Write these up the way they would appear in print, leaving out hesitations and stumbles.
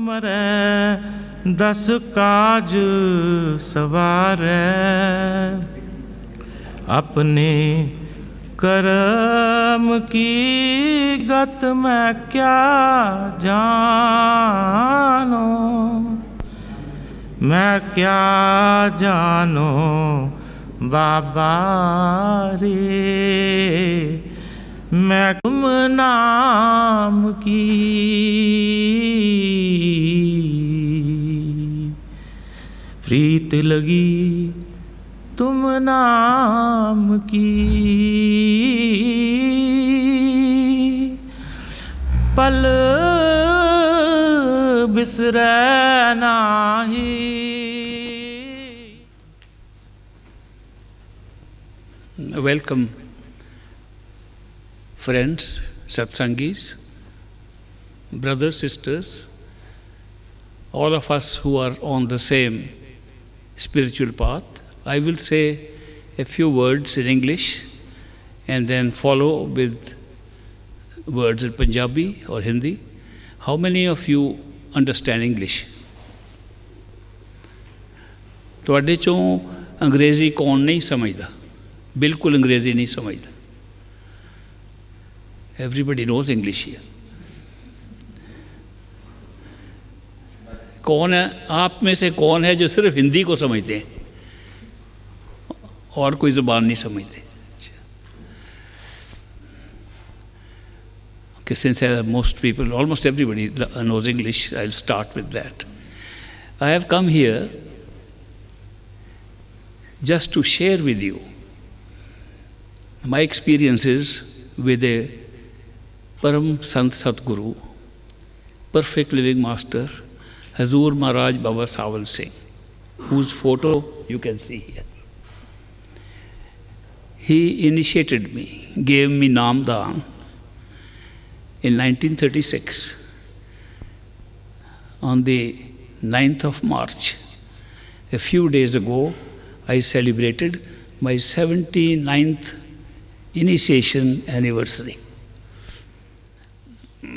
मरै दस काज सवारै, अपने कर्म की गत मैं क्या जानो, मैं क्या जानो बाबा रे, मैं तुम नाम की प्रीत लगी, तुम नाम की पल बिसरै नाही। Welcome, friends, satsangis, brothers, sisters, all of us who are on the same spiritual path. I will say a few words in English and then follow with words in Punjabi or Hindi. How many of you understand English? ਤੁਹਾਡੇ ਚੋਂ ਅੰਗਰੇਜ਼ੀ ਕੌਣ ਨਹੀਂ ਸਮਝਦਾ? ਬਿਲਕੁਲ ਅੰਗਰੇਜ਼ੀ नहीं समझता। Everybody knows English here. कौन है आप में से, कौन है जो सिर्फ हिंदी को समझते हैं और कोई ज़बान नहीं समझते? Okay, since most people, almost everybody knows English, I'll start with that. I have come here just to share with you my experiences with a Param Sant Satguru, perfect living master, Hazur Maharaj Baba Sawan Singh, whose photo you can see here. He initiated me, gave me Namdan in 1936. On the 9th of March, a few days ago, I celebrated my 79th initiation anniversary.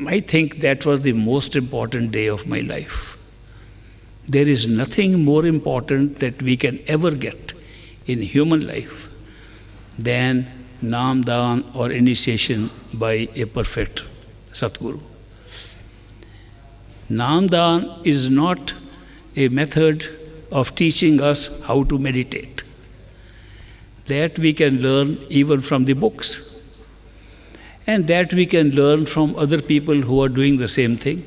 I think that was the most important day of my life. There is nothing more important that we can ever get in human life than Namdan or initiation by a perfect Satguru. Namdan is not a method of teaching us how to meditate. That we can learn even from the books. And that we can learn from other people who are doing the same thing.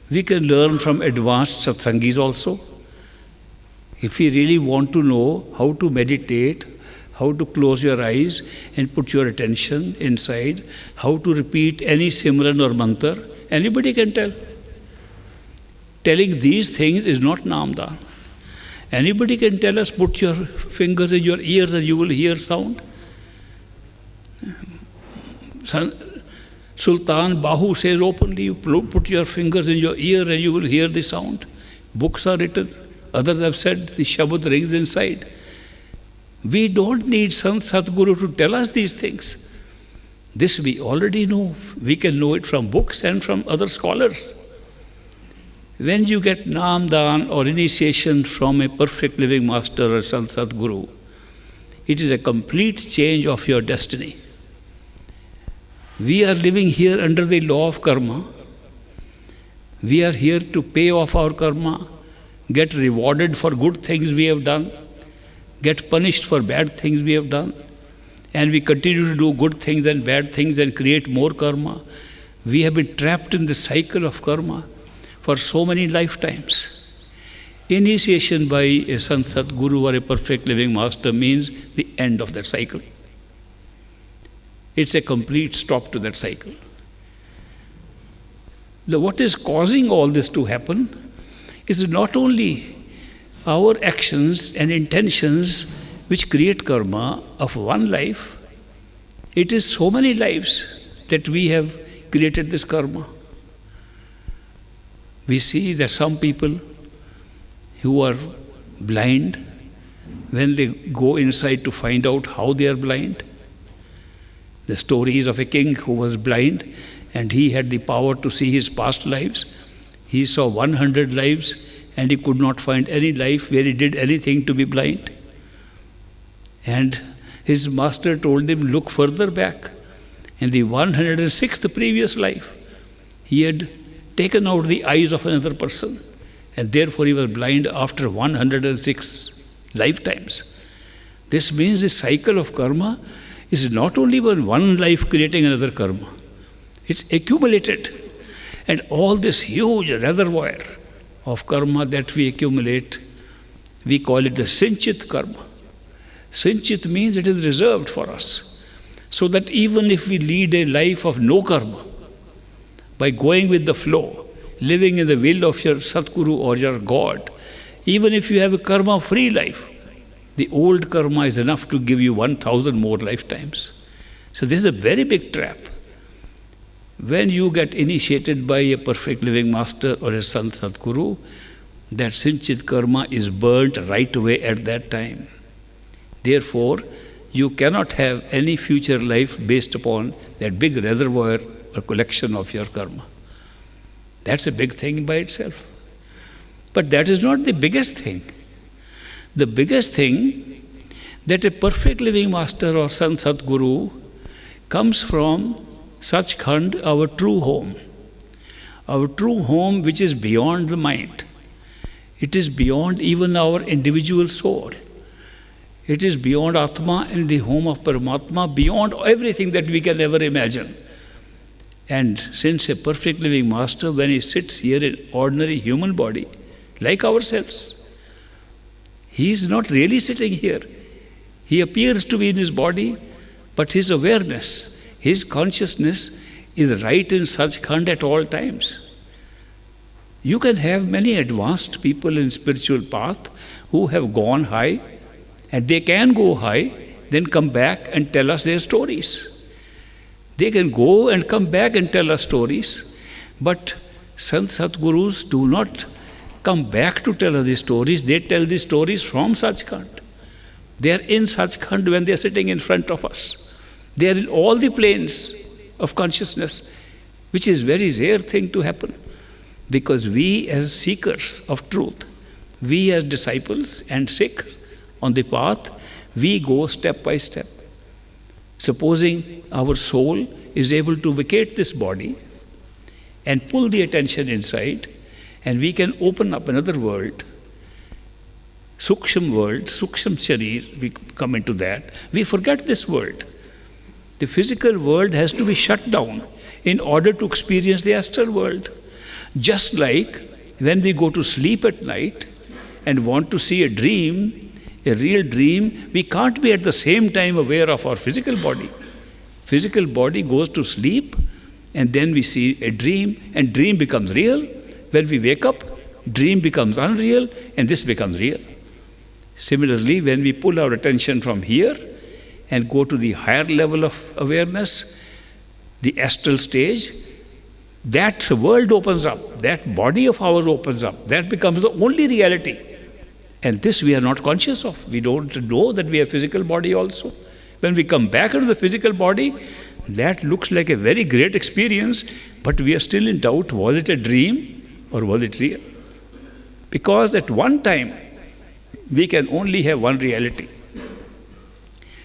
We can learn from advanced satsangis also. If we really want to know how to meditate, how to close your eyes and put your attention inside, how to repeat any Simran or mantra, anybody can tell. Telling these things is not Namdan. Anybody can tell us, put your fingers in your ears and you will hear sound. Sultan Bahu says openly, you put your fingers in your ear and you will hear the sound. Books are written. Others have said the Shabad rings inside. We don't need Sant Satguru to tell us these things. This we already know. We can know it from books and from other scholars. When you get Namdan or initiation from a perfect living master or Sant Satguru, it is a complete change of your destiny. We are living here under the law of karma. We are here to pay off our karma, get rewarded for good things we have done, get punished for bad things we have done, and we continue to do good things and bad things and create more karma. We have been trapped in the cycle of karma for so many lifetimes. Initiation by a Sant Satguru or a perfect living master means the end of that cycle. It's a complete stop to that cycle. What is causing all this to happen is not only our actions and intentions which create karma of one life, it is so many lives that we have created this karma. We see that some people who are blind, when they go inside to find out how they are blind, the story is of a king who was blind and he had the power to see his past lives. He saw 100 lives and he could not find any life where he did anything to be blind. And his master told him, look further back. In the 106th previous life, he had taken out the eyes of another person, and therefore he was blind after 106 lifetimes. This means the cycle of karma is not only one life creating another karma. It's accumulated. And all this huge reservoir of karma that we accumulate, we call it the Sinchit karma. Sinchit means it is reserved for us. So that even if we lead a life of no karma, by going with the flow, living in the will of your Satguru or your God, even if you have a karma-free life, the old karma is enough to give you 1,000 more lifetimes. So this is a very big trap. When you get initiated by a perfect living master or a Sant Satguru, that Sinchit karma is burnt right away at that time. Therefore, you cannot have any future life based upon that big reservoir or collection of your karma. That's a big thing by itself. But that is not the biggest thing. The biggest thing, that a perfect living master or Sant Satguru comes from Sachkhand, our true home. Our true home which is beyond the mind. It is beyond even our individual soul. It is beyond Atma and the home of Paramatma, beyond everything that we can ever imagine. And since a perfect living master, when he sits here in ordinary human body, like ourselves, he is not really sitting here. He appears to be in his body, but his awareness, his consciousness is right in Sachkhand at all times. You can have many advanced people in spiritual path who have gone high, and they can go high, then come back and tell us their stories. They can go and come back and tell us stories, but Sant Satgurus do not come back to tell us the stories. They tell the stories from Sachkhand. They are in Sachkhand when they are sitting in front of us. They are in all the planes of consciousness, which is a very rare thing to happen. Because we as seekers of truth, we as disciples and Sikhs on the path, we go step by step. Supposing our soul is able to vacate this body and pull the attention inside, and we can open up another world, Suksham world, Suksham Sharir, we come into that. We forget this world. The physical world has to be shut down in order to experience the astral world. Just like when we go to sleep at night and want to see a dream, a real dream, we can't be at the same time aware of our physical body. Physical body goes to sleep, and then we see a dream, and dream becomes real. When we wake up, dream becomes unreal, and this becomes real. Similarly, when we pull our attention from here and go to the higher level of awareness, the astral stage, that world opens up, that body of ours opens up, that becomes the only reality. And this we are not conscious of. We don't know that we have physical body also. When we come back into the physical body, that looks like a very great experience, but we are still in doubt, was it a dream or was it real? Because at one time, we can only have one reality.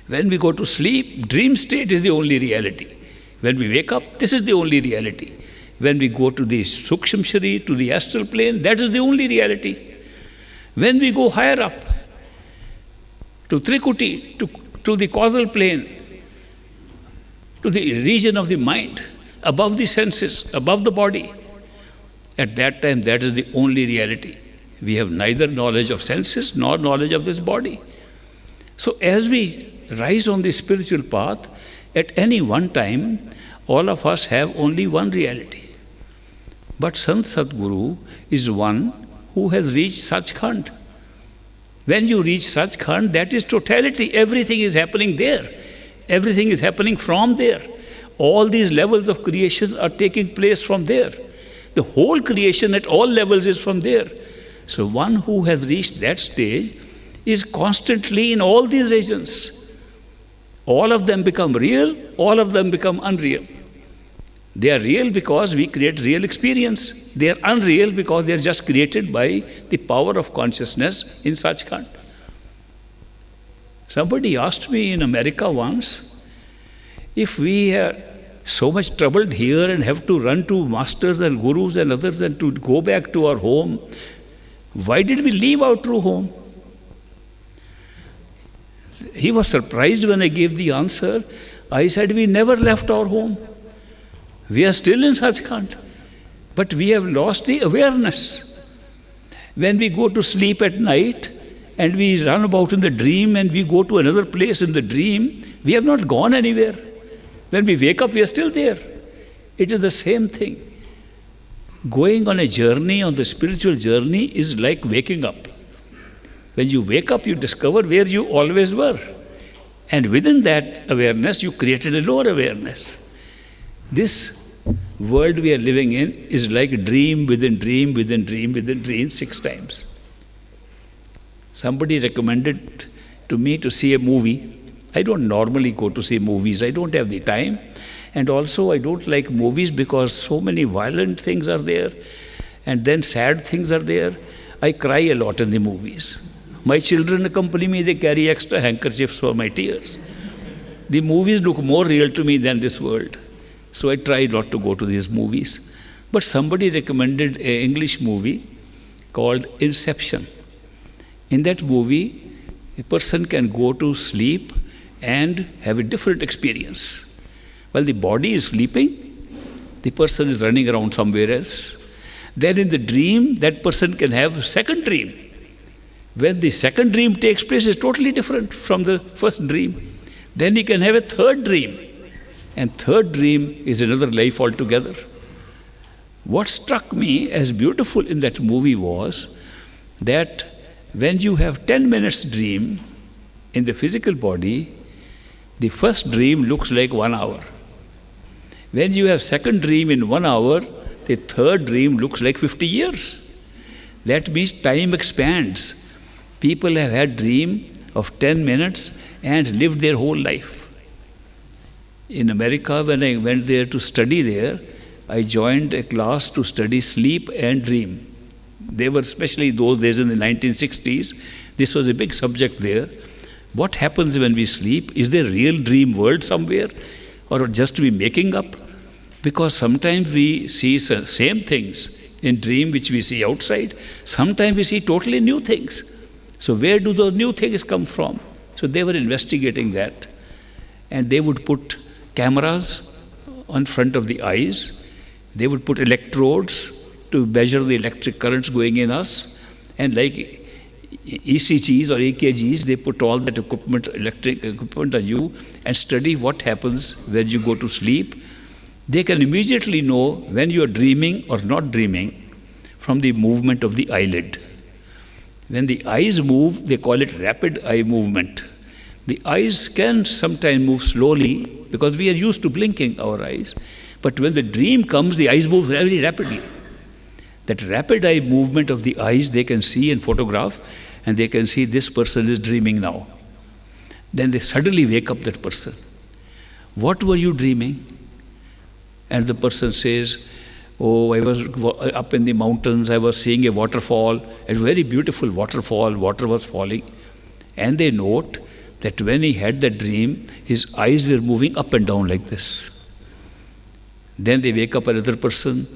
When we go to sleep, dream state is the only reality. When we wake up, this is the only reality. When we go to the Suksham Sharir, to the astral plane, that is the only reality. When we go higher up, to Trikuti, to the causal plane, to the region of the mind, above the senses, above the body, at that time, that is the only reality. We have neither knowledge of senses nor knowledge of this body. So as we rise on the spiritual path, at any one time, all of us have only one reality. But Sant Satguru is one who has reached Sachkhand. When you reach Sachkhand, that is totality. Everything is happening there. Everything is happening from there. All these levels of creation are taking place from there. The whole creation at all levels is from there. So one who has reached that stage is constantly in all these regions. All of them become real, all of them become unreal. They are real because we create real experience. They are unreal because they are just created by the power of consciousness in Sachkhand. Somebody asked me in America once, if we are so much troubled here and have to run to masters and gurus and others and to go back to our home, why did we leave our true home? He was surprised when I gave the answer. I said, we never left our home. We are still in Sachkhand, but we have lost the awareness. When we go to sleep at night and we run about in the dream and we go to another place in the dream, we have not gone anywhere. When we wake up, we are still there. It is the same thing. Going on a journey, on the spiritual journey, is like waking up. When you wake up, you discover where you always were. And within that awareness, you created a lower awareness. This world we are living in is like a dream within dream within dream within dream 6 times. Somebody recommended to me to see a movie. I don't normally go to see movies. I don't have the time. And also I don't like movies because so many violent things are there and then sad things are there. I cry a lot in the movies. My children accompany me, they carry extra handkerchiefs for my tears. The movies look more real to me than this world. So I try not to go to these movies. But somebody recommended an English movie called Inception. In that movie, a person can go to sleep and have a different experience. While the body is sleeping, the person is running around somewhere else. Then in the dream, that person can have a second dream. When the second dream takes place, it's totally different from the first dream. Then he can have a third dream. And third dream is another life altogether. What struck me as beautiful in that movie was that when you have 10 minutes dream in the physical body, the first dream looks like 1 hour. When you have second dream in 1 hour, the third dream looks like 50 years. That means time expands. People have had dream of 10 minutes and lived their whole life. In America, when I went there to study there, I joined a class to study sleep and dream. They were, especially those days in the 1960s, this was a big subject there. What happens when we sleep? Is there a real dream world somewhere? Or just we making up? Because sometimes we see same things in dream which we see outside. Sometimes we see totally new things. So where do those new things come from? So they were investigating that. And they would put cameras on front of the eyes. They would put electrodes to measure the electric currents going in us. And like ECGs or EKGs, they put all that equipment, electric equipment on you and study what happens when you go to sleep. They can immediately know when you are dreaming or not dreaming from the movement of the eyelid. When the eyes move, they call it rapid eye movement. The eyes can sometimes move slowly because we are used to blinking our eyes. But when the dream comes, the eyes move very rapidly. That rapid eye movement of the eyes they can see and photograph, and they can see this person is dreaming now. Then they suddenly wake up that person. What were you dreaming? And the person says, oh, I was up in the mountains, I was seeing a waterfall, a very beautiful waterfall, water was falling. And they note that when he had that dream, his eyes were moving up and down like this. Then they wake up another person,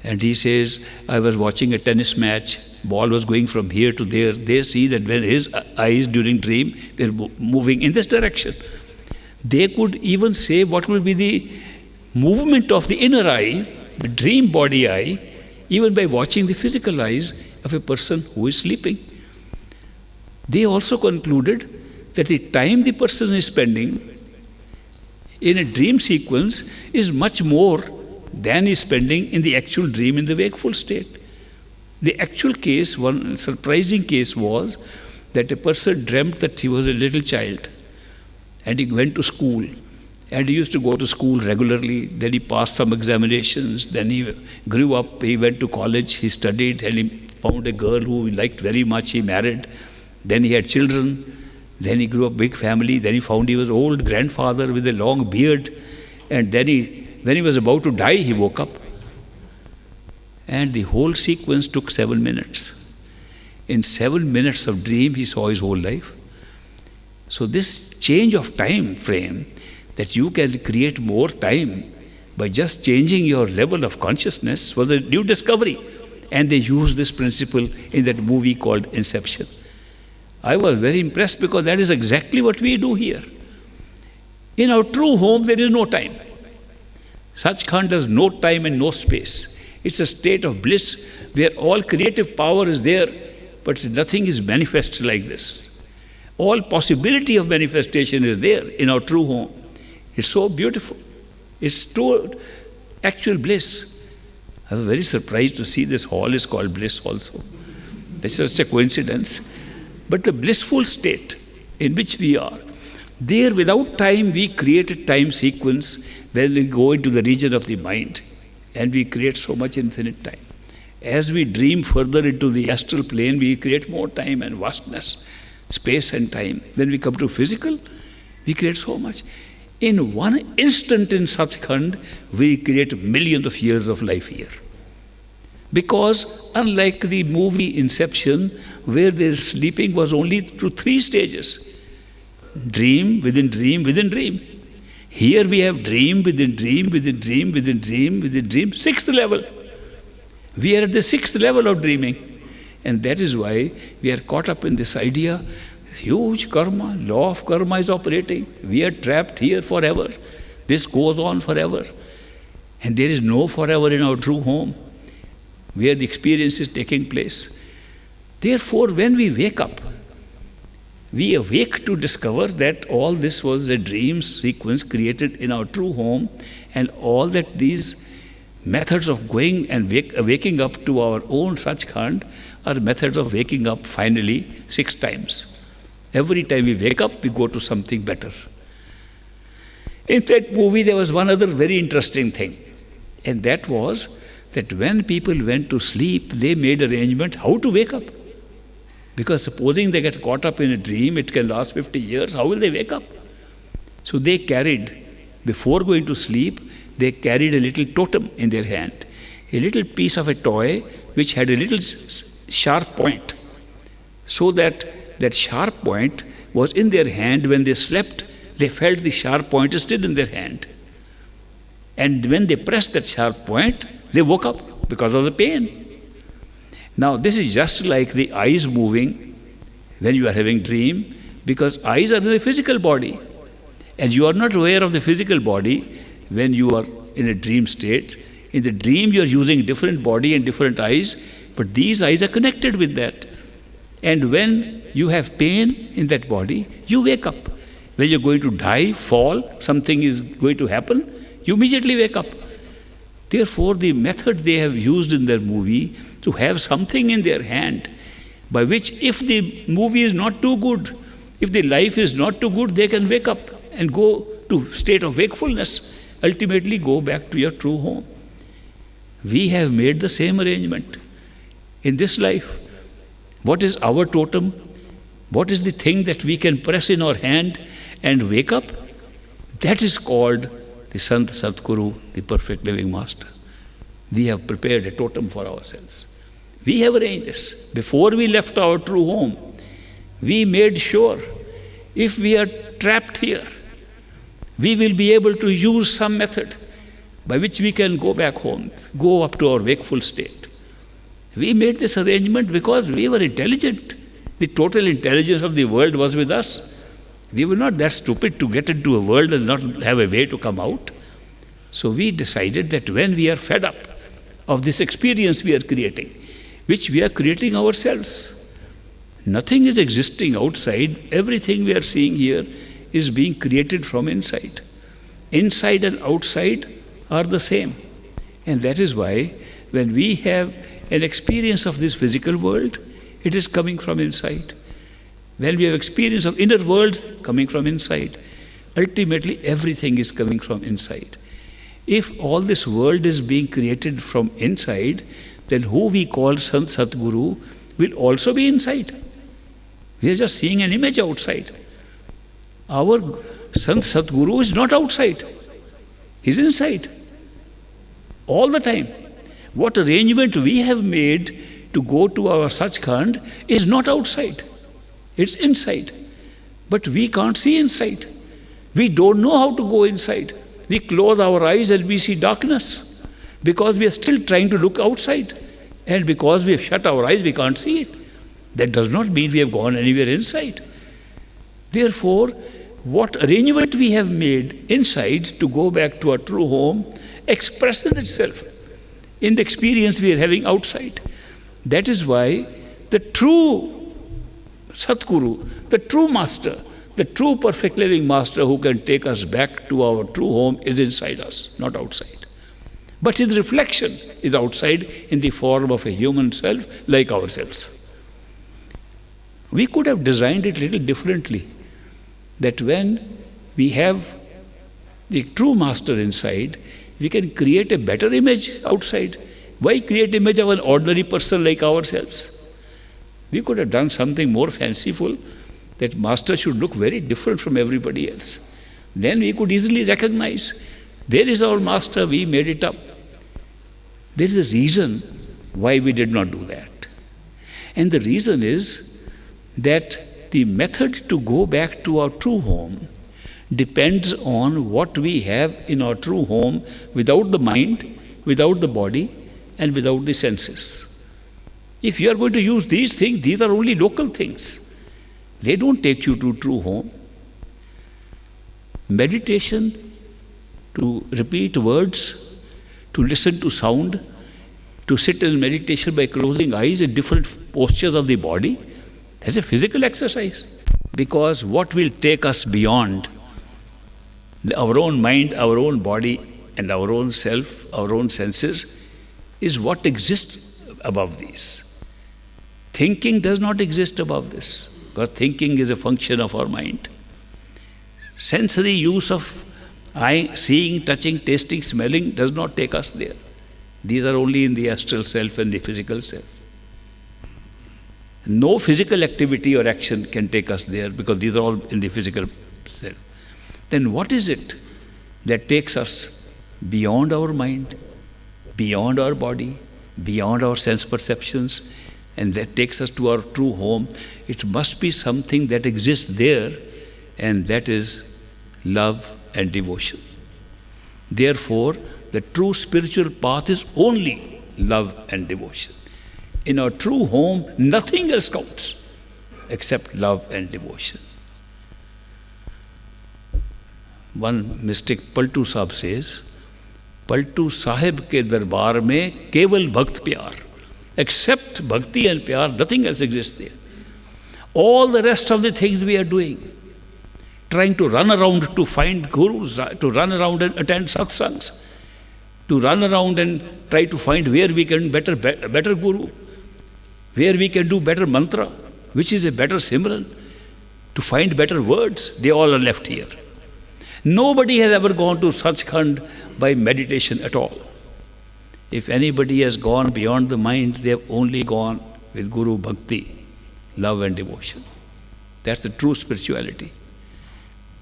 and he says, I was watching a tennis match, ball was going from here to there. They see that when his eyes during dream were moving in this direction. They could even say what will be the movement of the inner eye, the dream body eye, even by watching the physical eyes of a person who is sleeping. They also concluded that the time the person is spending in a dream sequence is much more than is spending in the actual dream in the wakeful state. The actual case, one surprising case was that a person dreamt that he was a little child and he went to school. And he used to go to school regularly. Then he passed some examinations. Then he grew up. He went to college. He studied and he found a girl who he liked very much. He married. Then he had children. Then he grew up big family. Then he found he was old grandfather with a long beard. And then he When he was about to die, he woke up. And the whole sequence took 7 minutes. In 7 minutes of dream, he saw his whole life. So this change of time frame, that you can create more time by just changing your level of consciousness, was a new discovery. And they used this principle in that movie called Inception. I was very impressed because that is exactly what we do here. In our true home, there is no time. Sachkhand has no time and no space. It's a state of bliss where all creative power is there, but nothing is manifest like this. All possibility of manifestation is there in our true home. It's so beautiful. It's true, actual bliss. I was very surprised to see this hall is called bliss also. That's just a coincidence. But the blissful state in which we are, there without time we create a time sequence when we go into the region of the mind and we create so much infinite time. As we dream further into the astral plane, we create more time and vastness, space and time. When we come to physical, we create so much. In one instant in Sachkhand, we create millions of years of life here. Because unlike the movie Inception, where their sleeping was only through 3 stages, dream within dream within dream. Here we have dream within dream within dream within dream within dream, 6th level. We are at the 6th level of dreaming. And that is why we are caught up in this idea, huge karma, law of karma is operating. We are trapped here forever. This goes on forever. And there is no forever in our true home, where the experience is taking place. Therefore, when we wake up, we awake to discover that all this was a dream sequence created in our true home, and all that these methods of going and waking up to our own Sachkhand are methods of waking up finally 6 times. Every time we wake up, we go to something better. In that movie, there was one other very interesting thing, and that was that when people went to sleep, they made arrangements how to wake up. Because supposing they get caught up in a dream, it can last 50 years, how will they wake up? So they carried, before going to sleep, they carried a little totem in their hand, a little piece of a toy which had a little sharp point, so that that sharp point was in their hand. When they slept, they felt the sharp point is still in their hand. And when they pressed that sharp point, they woke up because of the pain. Now, this is just like the eyes moving when you are having dream, because eyes are in the physical body. And you are not aware of the physical body when you are in a dream state. In the dream, you are using different body and different eyes, but these eyes are connected with that. And when you have pain in that body, you wake up. When you're going to die, fall, something is going to happen, you immediately wake up. Therefore, the method they have used in their movie to have something in their hand by which, if the movie is not too good, if the life is not too good, they can wake up and go to state of wakefulness, ultimately go back to your true home. We have made the same arrangement in this life. What is our totem? What is the thing that we can press in our hand and wake up? That is called the Sant Satguru, the perfect living master. We have prepared a totem for ourselves. We have arranged this. Before we left our true home, we made sure if we are trapped here, we will be able to use some method by which we can go back home, go up to our wakeful state. We made this arrangement because we were intelligent. The total intelligence of the world was with us. We were not that stupid to get into a world and not have a way to come out. So we decided that when we are fed up of this experience we are creating, which we are creating ourselves, nothing is existing outside. Everything we are seeing here is being created from inside. Inside and outside are the same. And that is why when we have an experience of this physical world, it is coming from inside. When we have experience of inner worlds, coming from inside. Ultimately, everything is coming from inside. If all this world is being created from inside, then who we call Sant Satguru will also be inside. We are just seeing an image outside. Our Sant Satguru is not outside. He is inside. all the time. What arrangement we have made to go to our Sachkhand is not outside, it's inside. But we can't see inside. We don't know how to go inside. We close our eyes and we see darkness because we are still trying to look outside. And because we have shut our eyes, we can't see it. That does not mean we have gone anywhere inside. Therefore, what arrangement we have made inside to go back to our true home expresses itself in the experience we are having outside. That is why the true Satguru, the true master, the true perfect living master who can take us back to our true home is inside us, not outside. But his reflection is outside in the form of a human self like ourselves. We could have designed it a little differently, that when we have the true master inside, we can create a better image outside. Why create an image of an ordinary person like ourselves? We could have done something more fanciful, that master should look very different from everybody else. Then we could easily recognize, there is our master, we made it up. There is a reason why we did not do that. And the reason is that the method to go back to our true home depends on what we have in our true home without the mind, without the body, and without the senses. If you are going to use these things, these are only local things. They don't take you to true home. Meditation, to repeat words, to listen to sound, to sit in meditation by closing eyes in different postures of the body, that's a physical exercise. Because what will take us beyond our own mind, our own body, and our own self, our own senses, is what exists above these. Thinking does not exist above this, because thinking is a function of our mind. Sensory use of eye, seeing, touching, tasting, smelling does not take us there. These are only in the astral self and the physical self. No physical activity or action can take us there, because these are all in the physical self. Then what is it that takes us beyond our mind, beyond our body, beyond our sense perceptions, and that takes us to our true home? It must be something that exists there, and that is love and devotion. Therefore, the true spiritual path is only love and devotion. In our true home, nothing else counts except love and devotion. One mystic Paltu Sahib says, Paltu Sahib ke darbar mein keval bhakt pyar. Except bhakti and pyar, nothing else exists there. All the rest of the things we are doing, trying to run around to find gurus, to run around and attend satsangs, to run around and try to find where we can better guru, where we can do better mantra, which is a better simran, to find better words, they all are left here. Nobody has ever gone to Sachkhand by meditation at all. If anybody has gone beyond the mind, they have only gone with Guru Bhakti, love and devotion. That's the true spirituality.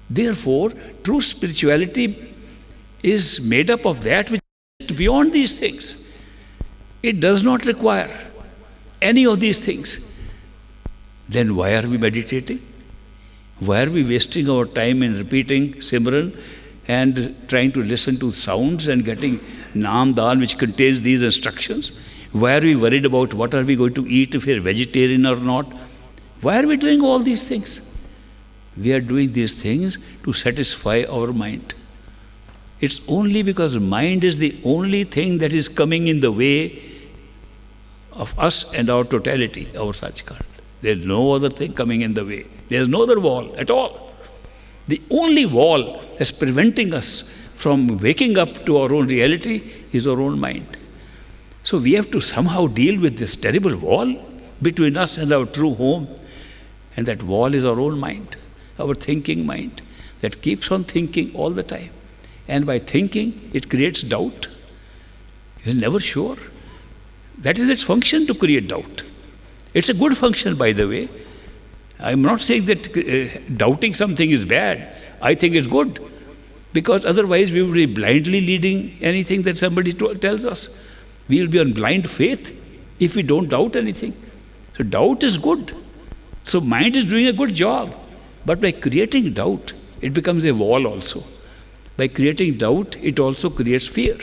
Therefore, true spirituality is made up of that which is beyond these things. It does not require any of these things. Then why are we meditating? Why are we wasting our time in repeating Simran and trying to listen to sounds and getting Naam Daan which contains these instructions? Why are we worried about what are we going to eat, if we are vegetarian or not? Why are we doing all these things? We are doing these things to satisfy our mind. It's only because mind is the only thing that is coming in the way of us and our totality, our Sachkhand. There's no other thing coming in the way. There's no other wall at all. The only wall that's preventing us from waking up to our own reality is our own mind. So we have to somehow deal with this terrible wall between us and our true home. And that wall is our own mind, our thinking mind, that keeps on thinking all the time. And by thinking, it creates doubt. You're never sure. That is its function, to create doubt. It's a good function, by the way. I'm not saying that doubting something is bad. I think it's good. Because otherwise we will be blindly leading anything that somebody tells us. We will be on blind faith if we don't doubt anything. So doubt is good. So mind is doing a good job. But by creating doubt, it becomes a wall also. By creating doubt, it also creates fear.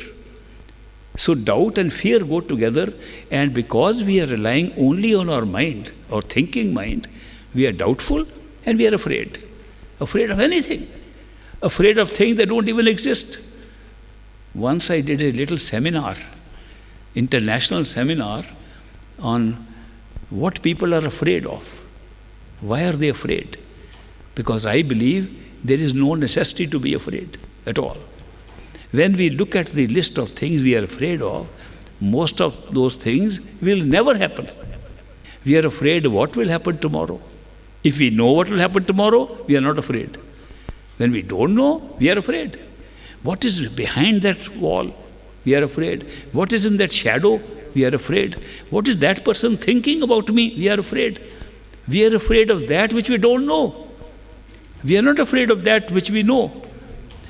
So doubt and fear go together, and because we are relying only on our mind, our thinking mind, we are doubtful and we are afraid. Afraid of anything. Afraid of things that don't even exist. Once I did a little seminar, international seminar, on what people are afraid of. Why are they afraid? Because I believe there is no necessity to be afraid at all. When we look at the list of things we are afraid of, most of those things will never happen. We are afraid of what will happen tomorrow. If we know what will happen tomorrow, we are not afraid. When we don't know, we are afraid. What is behind that wall? We are afraid. What is in that shadow? We are afraid. What is that person thinking about me? We are afraid. We are afraid of that which we don't know. We are not afraid of that which we know.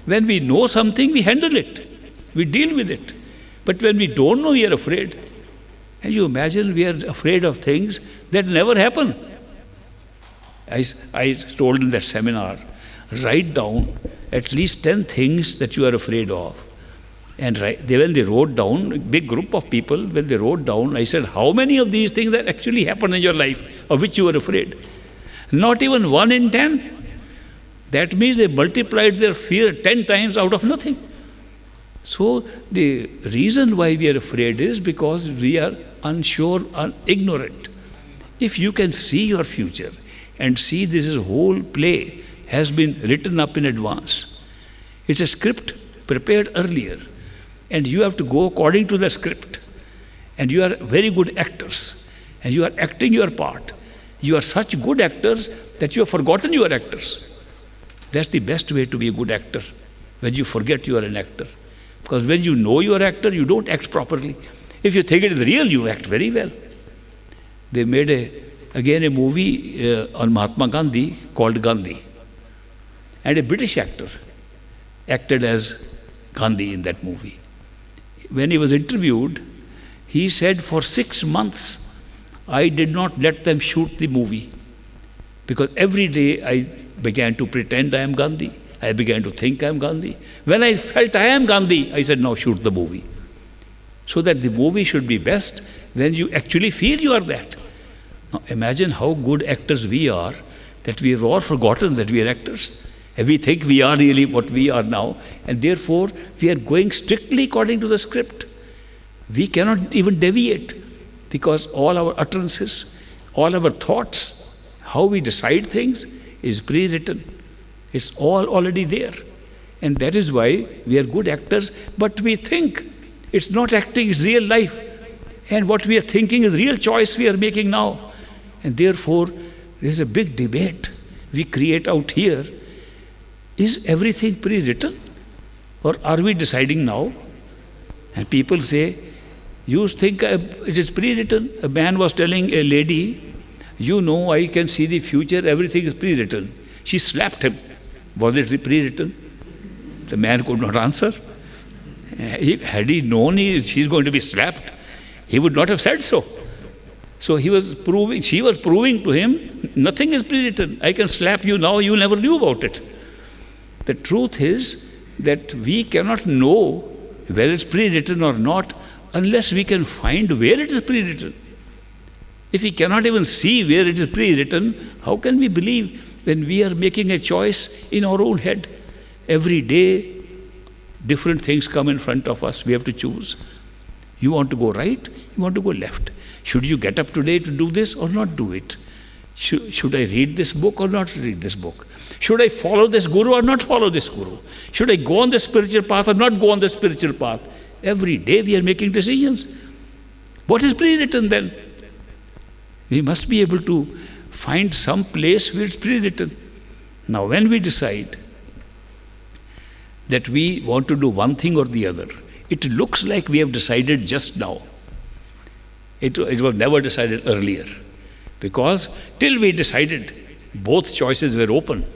When we know something, we handle it. We deal with it. But when we don't know, we are afraid. And you imagine we are afraid of things that never happen. I told in that seminar, write down at least 10 things that you are afraid of. And when they wrote down, a big group of people, when they wrote down, I said, how many of these things that actually happened in your life of which you were afraid? Not even 1 in 10. That means they multiplied their fear 10 times out of nothing. So the reason why we are afraid is because we are unsure and ignorant. If you can see your future and see this whole play has been written up in advance, it's a script prepared earlier, and you have to go according to the script. And you are very good actors, and you are acting your part. You are such good actors that you have forgotten you are actors. That's the best way to be a good actor, when you forget you are an actor. Because when you know you are an actor, you don't act properly. If you think it is real, you act very well. They made again a movie on Mahatma Gandhi called Gandhi. And a British actor acted as Gandhi in that movie. When he was interviewed, he said, for 6 months, I did not let them shoot the movie. Because every day I began to pretend I am Gandhi. I began to think I am Gandhi. When I felt I am Gandhi, I said, now shoot the movie. So that the movie should be best when you actually feel you are that. Now imagine how good actors we are, that we have all forgotten that we are actors. And we think we are really what we are now, and therefore we are going strictly according to the script. We cannot even deviate, because all our utterances, all our thoughts, how we decide things is pre-written. It's all already there. And that is why we are good actors, but we think it's not acting, it's real life. And what we are thinking is real choice we are making now. And therefore, there's a big debate we create out here. Is everything pre-written, or are we deciding now? And people say, you think it is pre-written? A man was telling a lady, you know, I can see the future, everything is pre-written. She slapped him. Was it pre-written? The man could not answer. Had he known she's going to be slapped, he would not have said so. So she was proving to him, nothing is pre-written. I can slap you now, you never knew about it. The truth is that we cannot know whether it's pre-written or not unless we can find where it is pre-written. If we cannot even see where it is pre-written, how can we believe when we are making a choice in our own head? Every day, different things come in front of us. We have to choose. You want to go right, you want to go left. Should you get up today to do this or not do it? Should I read this book or not read this book? Should I follow this guru or not follow this guru? Should I go on the spiritual path or not go on the spiritual path? Every day we are making decisions. What is pre-written then? We must be able to find some place where it's pre-written. Now when we decide that we want to do one thing or the other, it looks like we have decided just now. It was never decided earlier. Because till we decided, both choices were open.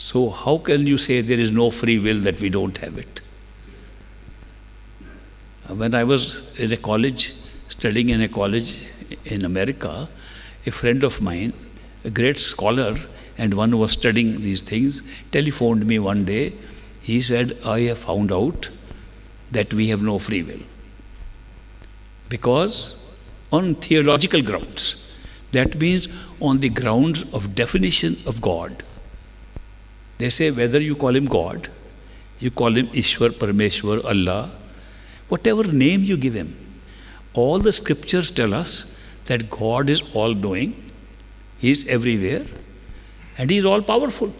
So how can you say there is no free will, that we don't have it? When I was in a college, studying in a college in America, a friend of mine, a great scholar, and one who was studying these things, telephoned me one day. He said, I have found out that we have no free will. Because on theological grounds, that means on the grounds of definition of God. They say whether you call him God, you call him Ishwar, Parameshwar, Allah, whatever name you give him, all the scriptures tell us that God is all-knowing, he is everywhere, and he is all-powerful.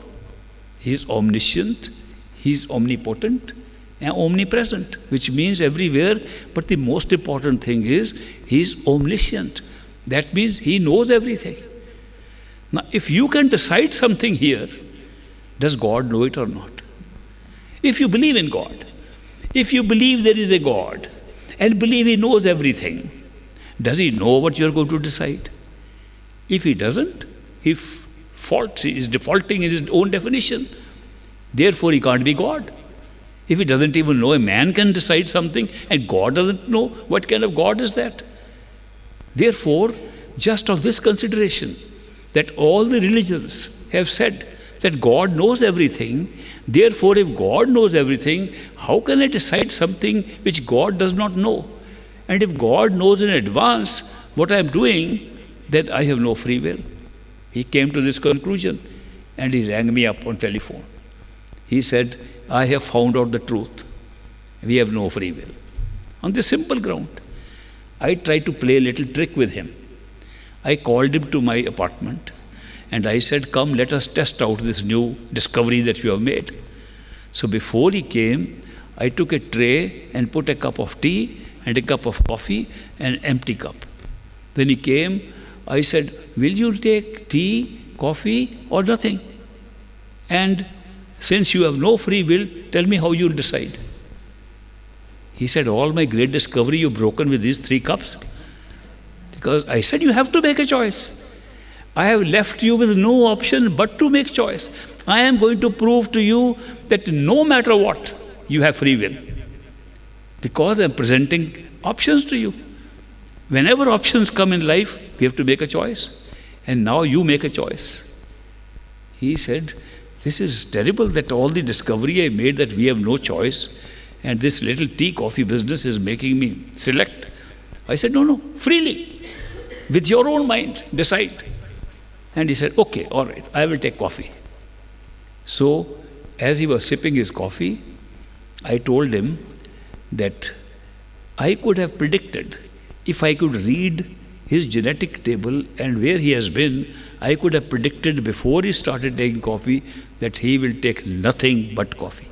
He is omniscient, he is omnipotent, and omnipresent, which means everywhere, but the most important thing is he is omniscient. That means he knows everything. Now, if you can decide something here, does God know it or not? If you believe in God, if you believe there is a God and believe he knows everything, does he know what you are going to decide? If he doesn't, he is defaulting in his own definition. Therefore, he can't be God. If he doesn't even know a man can decide something and God doesn't know, what kind of God is that? Therefore, just of this consideration, that all the religions have said that God knows everything, therefore if God knows everything, how can I decide something which God does not know? And if God knows in advance what I am doing, then I have no free will. He came to this conclusion and he rang me up on telephone. He said, I have found out the truth. We have no free will. On this simple ground, I tried to play a little trick with him. I called him to my apartment and I said, come, let us test out this new discovery that you have made. So before he came, I took a tray and put a cup of tea and a cup of coffee and an empty cup. When he came, I said, will you take tea, coffee or nothing? And since you have no free will, tell me how you'll decide. He said, all my great discovery you've broken with these 3 cups. Because I said, you have to make a choice. I have left you with no option but to make choice. I am going to prove to you that no matter what, you have free will. Because I am presenting options to you. Whenever options come in life, we have to make a choice. And now you make a choice. He said, this is terrible that all the discovery I made that we have no choice and this little tea coffee business is making me select. I said, no, freely, with your own mind, decide. And he said, okay, all right, I will take coffee. So, as he was sipping his coffee, I told him that I could have predicted, if I could read his genetic table and where he has been, I could have predicted before he started taking coffee that he will take nothing but coffee.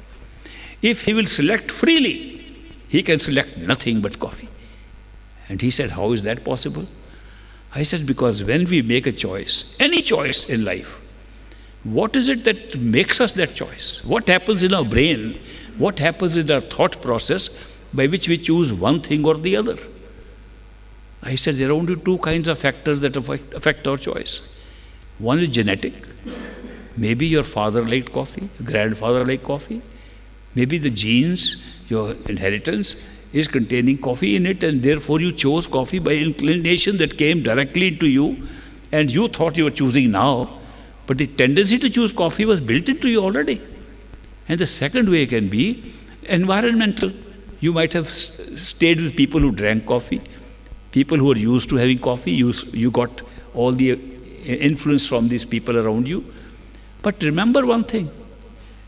If he will select freely, he can select nothing but coffee. And he said, how is that possible? I said, because when we make a choice, any choice in life, what is it that makes us that choice? What happens in our brain? What happens in our thought process by which we choose one thing or the other? I said, there are only 2 kinds of factors that affect our choice. One is genetic. Maybe your father liked coffee, your grandfather liked coffee. Maybe the genes, your inheritance, is containing coffee in it, and therefore you chose coffee by inclination that came directly into you, and you thought you were choosing now, but the tendency to choose coffee was built into you already. And the second way can be environmental. You might have stayed with people who drank coffee, people who are used to having coffee. You got all the influence from these people around you. But remember one thing,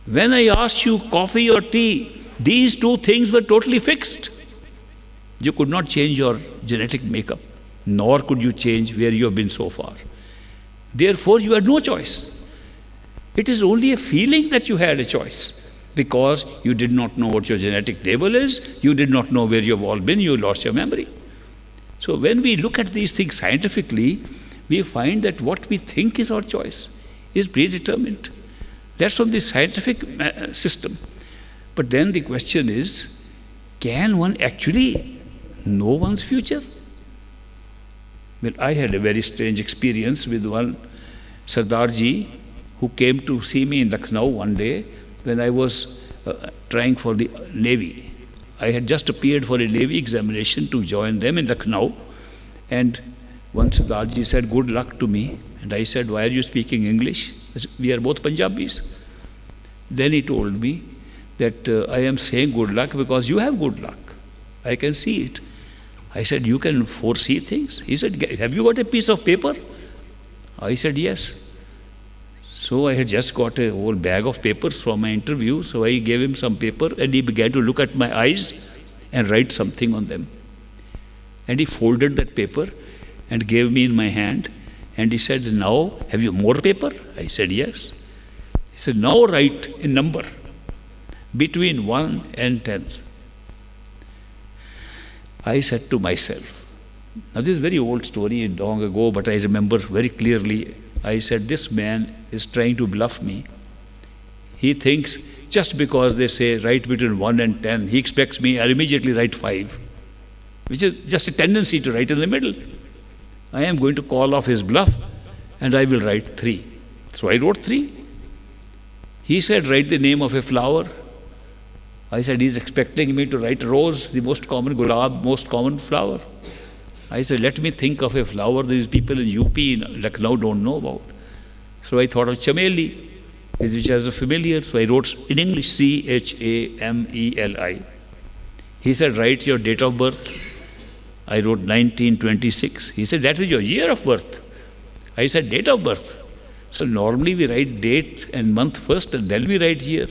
when I asked you coffee or tea, these 2 things were totally fixed. You could not change your genetic makeup, nor could you change where you have been so far. Therefore, you had no choice. It is only a feeling that you had a choice, because you did not know what your genetic table is, you did not know where you have all been, you lost your memory. So when we look at these things scientifically, we find that what we think is our choice is predetermined. That's from the scientific system. But then the question is, can one actually know one's future? Well, I had a very strange experience with one Sardarji, who came to see me in Lucknow one day when I was trying for the Navy. I had just appeared for a Navy examination to join them in Lucknow, and one Sardarji said, "Good luck" to me. And I said, "Why are you speaking English? We are both Punjabis." Then he told me that I am saying good luck because you have good luck. I can see it. I said, "You can foresee things?" He said, "Have you got a piece of paper?" I said, "Yes." So I had just got a whole bag of papers from my interview, so I gave him some paper and he began to look at my eyes and write something on them. And he folded that paper and gave me in my hand, and he said, "Now, have you more paper?" I said, "Yes." He said, "Now write a number between 1 and 10. I said to myself, now this is a very old story, long ago, but I remember very clearly. I said, this man is trying to bluff me. He thinks just because they say write between 1 and 10, he expects me, I'll immediately write 5, which is just a tendency to write in the middle. I am going to call off his bluff and I will write 3. So I wrote 3. He said, write the name of a flower. I said, he's expecting me to write rose, the most common, gulab, most common flower. I said, let me think of a flower these people in UP, in Lucknow, don't know about. So I thought of chameli, which is familiar. So I wrote in English, Chameli. He said, write your date of birth. I wrote 1926. He said, that is your year of birth. I said, date of birth. So normally we write date and month first and then we write year.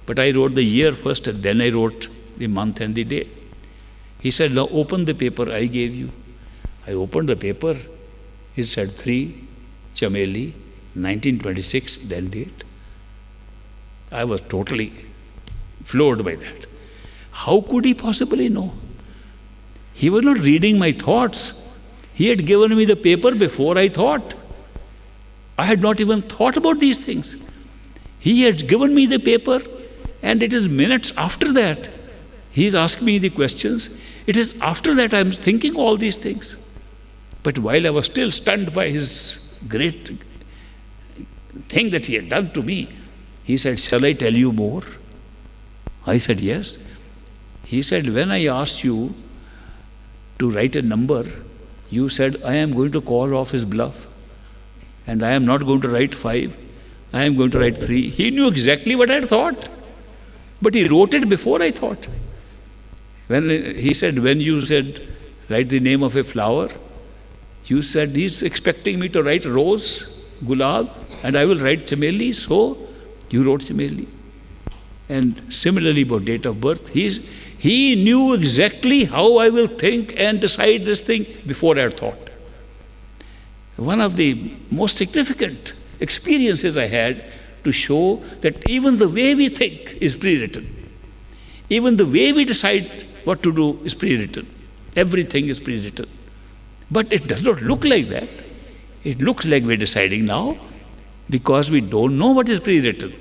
But I wrote the year first and then I wrote the month and the day. He said, now open the paper I gave you. I opened the paper. It said 3, Chameli, 1926, then date. I was totally floored by that. How could he possibly know? He was not reading my thoughts. He had given me the paper before I thought. I had not even thought about these things. He had given me the paper, and it is minutes after that. He is asking me the questions. It is after that I am thinking all these things. But while I was still stunned by his great thing that he had done to me, he said, shall I tell you more? I said, yes. He said, when I asked you to write a number, you said, I am going to call off his bluff. And I am not going to write 5. I am going to write 3. He knew exactly what I had thought. But he wrote it before I thought. When he said, when you said, write the name of a flower, you said, he's expecting me to write rose, gulab, and I will write chameli, so you wrote chameli. And similarly about date of birth, he knew exactly how I will think and decide this thing before I had thought. One of the most significant experiences I had to show that even the way we think is pre-written. Even the way we decide what to do is pre-written. Everything is pre-written. But it does not look like that. It looks like we're deciding now because we don't know what is pre-written.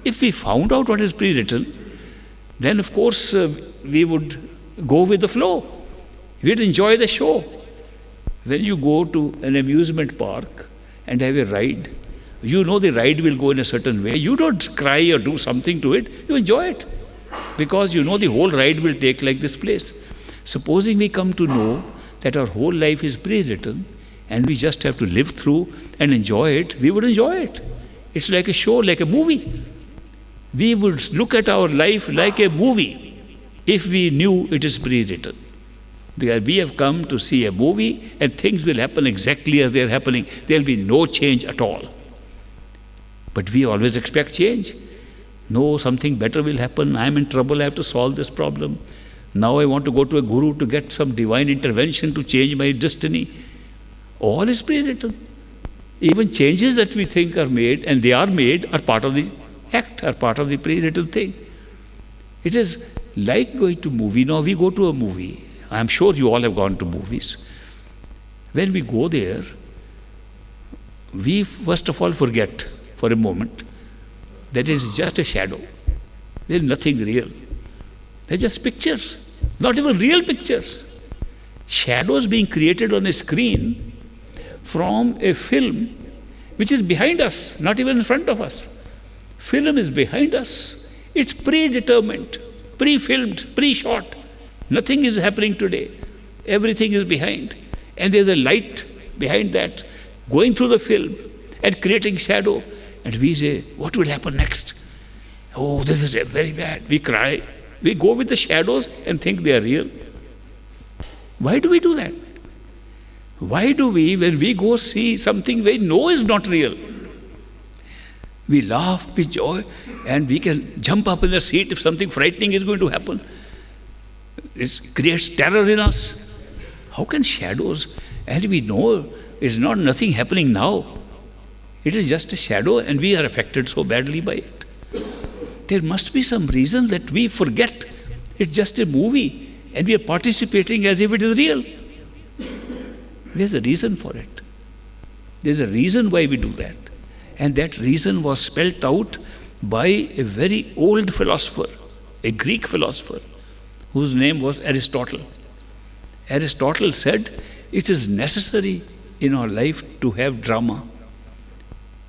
If we found out what is pre-written, then of course we would go with the flow. We'd enjoy the show. When you go to an amusement park and have a ride, you know the ride will go in a certain way. You don't cry or do something to it. You enjoy it because you know the whole ride will take like this place. Supposing we come to know that our whole life is pre-written and we just have to live through and enjoy it, we would enjoy it. It's like a show, like a movie. We would look at our life like a movie if we knew it is pre-written. Because we have come to see a movie and things will happen exactly as they are happening. There will be no change at all. But we always expect change. No, something better will happen. I am in trouble. I have to solve this problem. Now I want to go to a guru to get some divine intervention to change my destiny. All is pre-written. Even changes that we think are made, and they are made, are part of the act, are part of the pre-written thing. It is like going to a movie. Now we go to a movie. I am sure you all have gone to movies. When we go there, we first of all forget for a moment that it is just a shadow. There is nothing real. They're just pictures, not even real pictures. Shadows being created on a screen from a film which is behind us, not even in front of us. Film is behind us. It's predetermined, pre-filmed, pre-shot. Nothing is happening today. Everything is behind. And there's a light behind that going through the film and creating shadow. And we say, what will happen next? Oh, this is very bad. We cry. We go with the shadows and think they are real. Why do we do that? Why do we, when we go see something we know is not real, we laugh with joy and we can jump up in the seat if something frightening is going to happen? It creates terror in us. How can shadows, and we know it's not nothing happening now. It is just a shadow and we are affected so badly by it. There must be some reason that we forget it's just a movie and we are participating as if it is real. There's a reason for it. There's a reason why we do that. And that reason was spelt out by a very old philosopher, a Greek philosopher, whose name was Aristotle. Aristotle said, it is necessary in our life to have drama.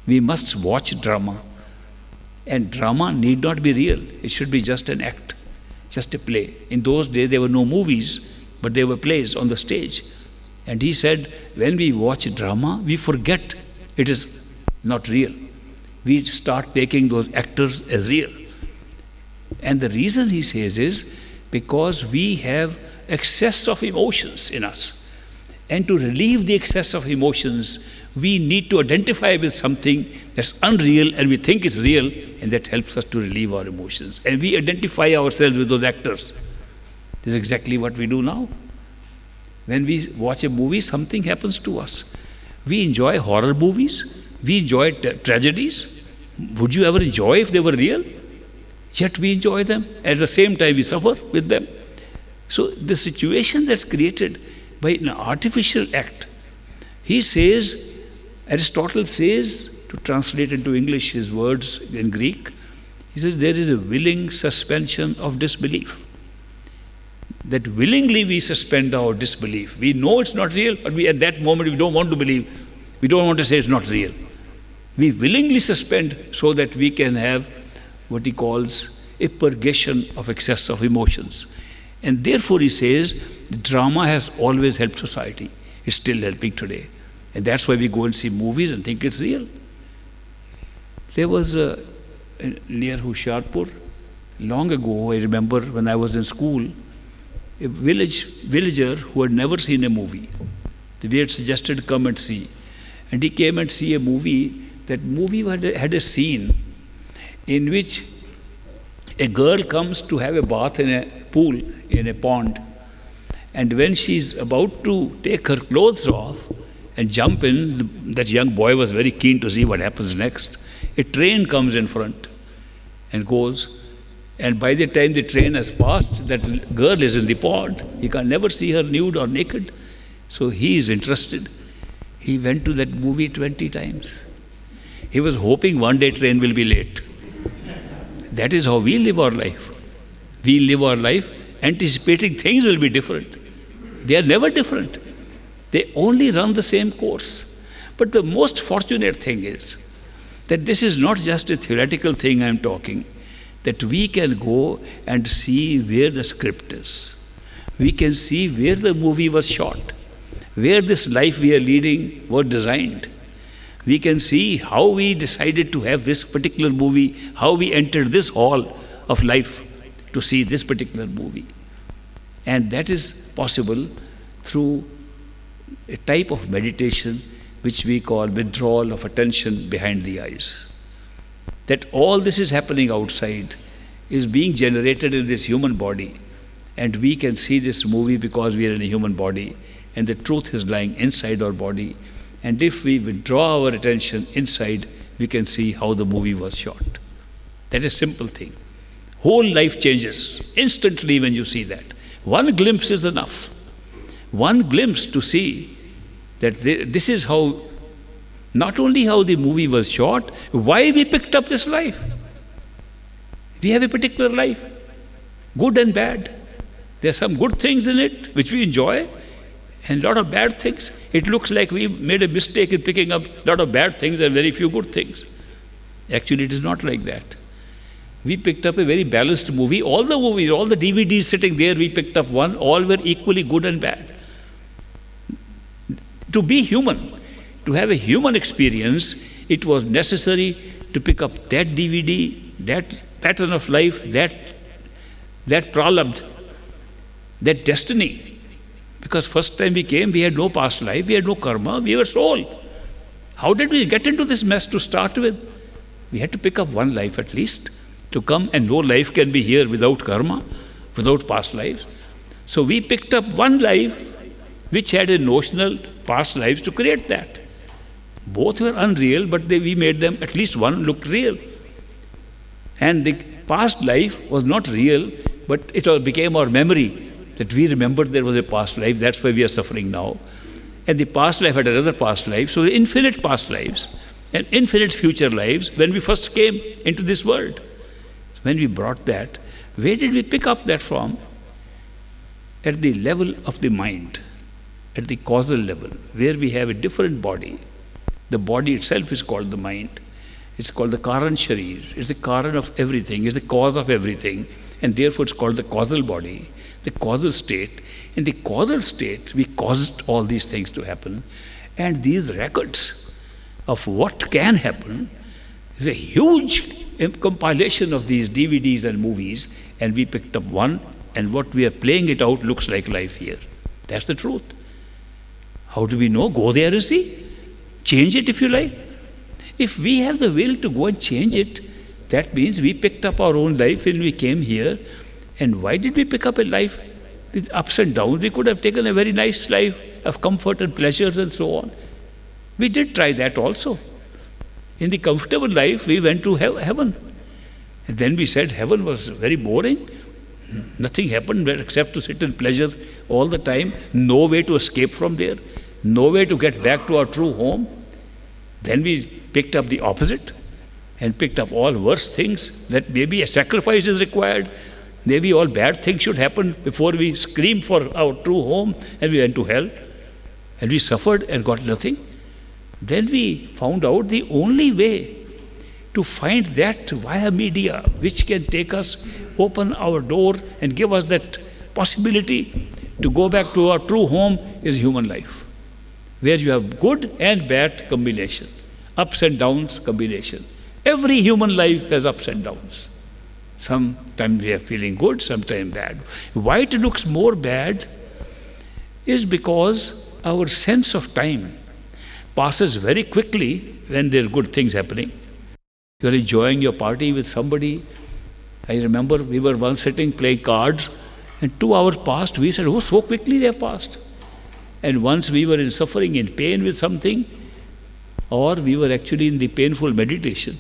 We must watch drama. And drama need not be real. It should be just an act, just a play. In those days, there were no movies, but there were plays on the stage. And he said, when we watch drama, we forget it is not real. We start taking those actors as real. And the reason he says is because we have excess of emotions in us. And to relieve the excess of emotions, we need to identify with something that's unreal and we think it's real, and that helps us to relieve our emotions. And we identify ourselves with those actors. This is exactly what we do now. When we watch a movie, something happens to us. We enjoy horror movies. We enjoy tragedies. Would you ever enjoy if they were real? Yet we enjoy them. At the same time, we suffer with them. So the situation that's created by an artificial act, he says, Aristotle says, to translate into English his words in Greek, he says there is a willing suspension of disbelief. That willingly we suspend our disbelief. We know it's not real, but at that moment we don't want to believe. We don't want to say it's not real. We willingly suspend so that we can have what he calls a purgation of excess of emotions. And therefore he says, drama has always helped society. It's still helping today. And that's why we go and see movies and think it's real. There was near Hoshiarpur, long ago, I remember when I was in school, a villager who had never seen a movie. We had suggested come and see. And he came and see a movie. That movie had a scene in which a girl comes to have a bath in a pool, in a pond. And when she's about to take her clothes off and jump in, that young boy was very keen to see what happens next. A train comes in front and goes. And by the time the train has passed, that girl is in the pond. He can never see her nude or naked. So he is interested. He went to that movie 20 times. He was hoping one day train will be late. That is how we live our life. We live our life anticipating things will be different. They are never different. They only run the same course. But the most fortunate thing is that this is not just a theoretical thing I'm talking, that we can go and see where the script is. We can see where the movie was shot, where this life we are leading was designed. We can see how we decided to have this particular movie, how we entered this hall of life to see this particular movie. And that is possible through a type of meditation which we call withdrawal of attention behind the eyes. That all this is happening outside is being generated in this human body, and we can see this movie because we are in a human body, and the truth is lying inside our body. And if we withdraw our attention inside, we can see how the movie was shot. That is a simple thing. Whole life changes instantly when you see that. One glimpse is enough. One glimpse to see that this is how, not only how the movie was shot, why we picked up this life. We have a particular life, good and bad. There are some good things in it which we enjoy, and a lot of bad things. It looks like we made a mistake in picking up a lot of bad things and very few good things. Actually, it is not like that. We picked up a very balanced movie. All the movies, all the DVDs sitting there, we picked up one. All were equally good and bad. To be human, to have a human experience, it was necessary to pick up that DVD, that pattern of life, that pralabdha, that destiny. Because first time we came, we had no past life, we had no karma, we were soul. How did we get into this mess to start with? We had to pick up one life at least to come, and no life can be here without karma, without past lives. So we picked up one life which had a notional past lives to create that. Both were unreal, but we made them, at least one looked real. And the past life was not real, but it became our memory that we remembered there was a past life. That's why we are suffering now. And the past life had another past life. So the infinite past lives and infinite future lives when we first came into this world. When we brought that, where did we pick up that from? At the level of the mind, at the causal level, where we have a different body. The body itself is called the mind. It's called the Karan Sharir. It's the Karan of everything. It's the cause of everything. And therefore it's called the causal body, the causal state. In the causal state, we caused all these things to happen. And these records of what can happen is a huge compilation of these DVDs and movies. And we picked up one, and what we are playing it out looks like life here. That's the truth. How do we know? Go there and see. Change it if you like. If we have the will to go and change it, that means we picked up our own life when we came here. And why did we pick up a life with ups and downs? We could have taken a very nice life of comfort and pleasures and so on. We did try that also. In the comfortable life, we went to heaven. And then we said heaven was very boring. Nothing happened except to sit in pleasure all the time. No way to escape from there. No way to get back to our true home. Then we picked up the opposite and picked up all worse things, that maybe a sacrifice is required. Maybe all bad things should happen before we scream for our true home, and we went to hell. And we suffered and got nothing. Then we found out the only way to find that via media, which can take us, open our door and give us that possibility to go back to our true home, is human life, where you have good and bad combination, ups and downs combination. Every human life has ups and downs. Sometimes we are feeling good, sometimes bad. Why it looks more bad is because our sense of time passes very quickly when there are good things happening. You are enjoying your party with somebody. I remember we were once sitting playing cards, and 2 hours passed. We said, oh, so quickly they have passed. And once we were suffering in pain with something, or we were actually in the painful meditation.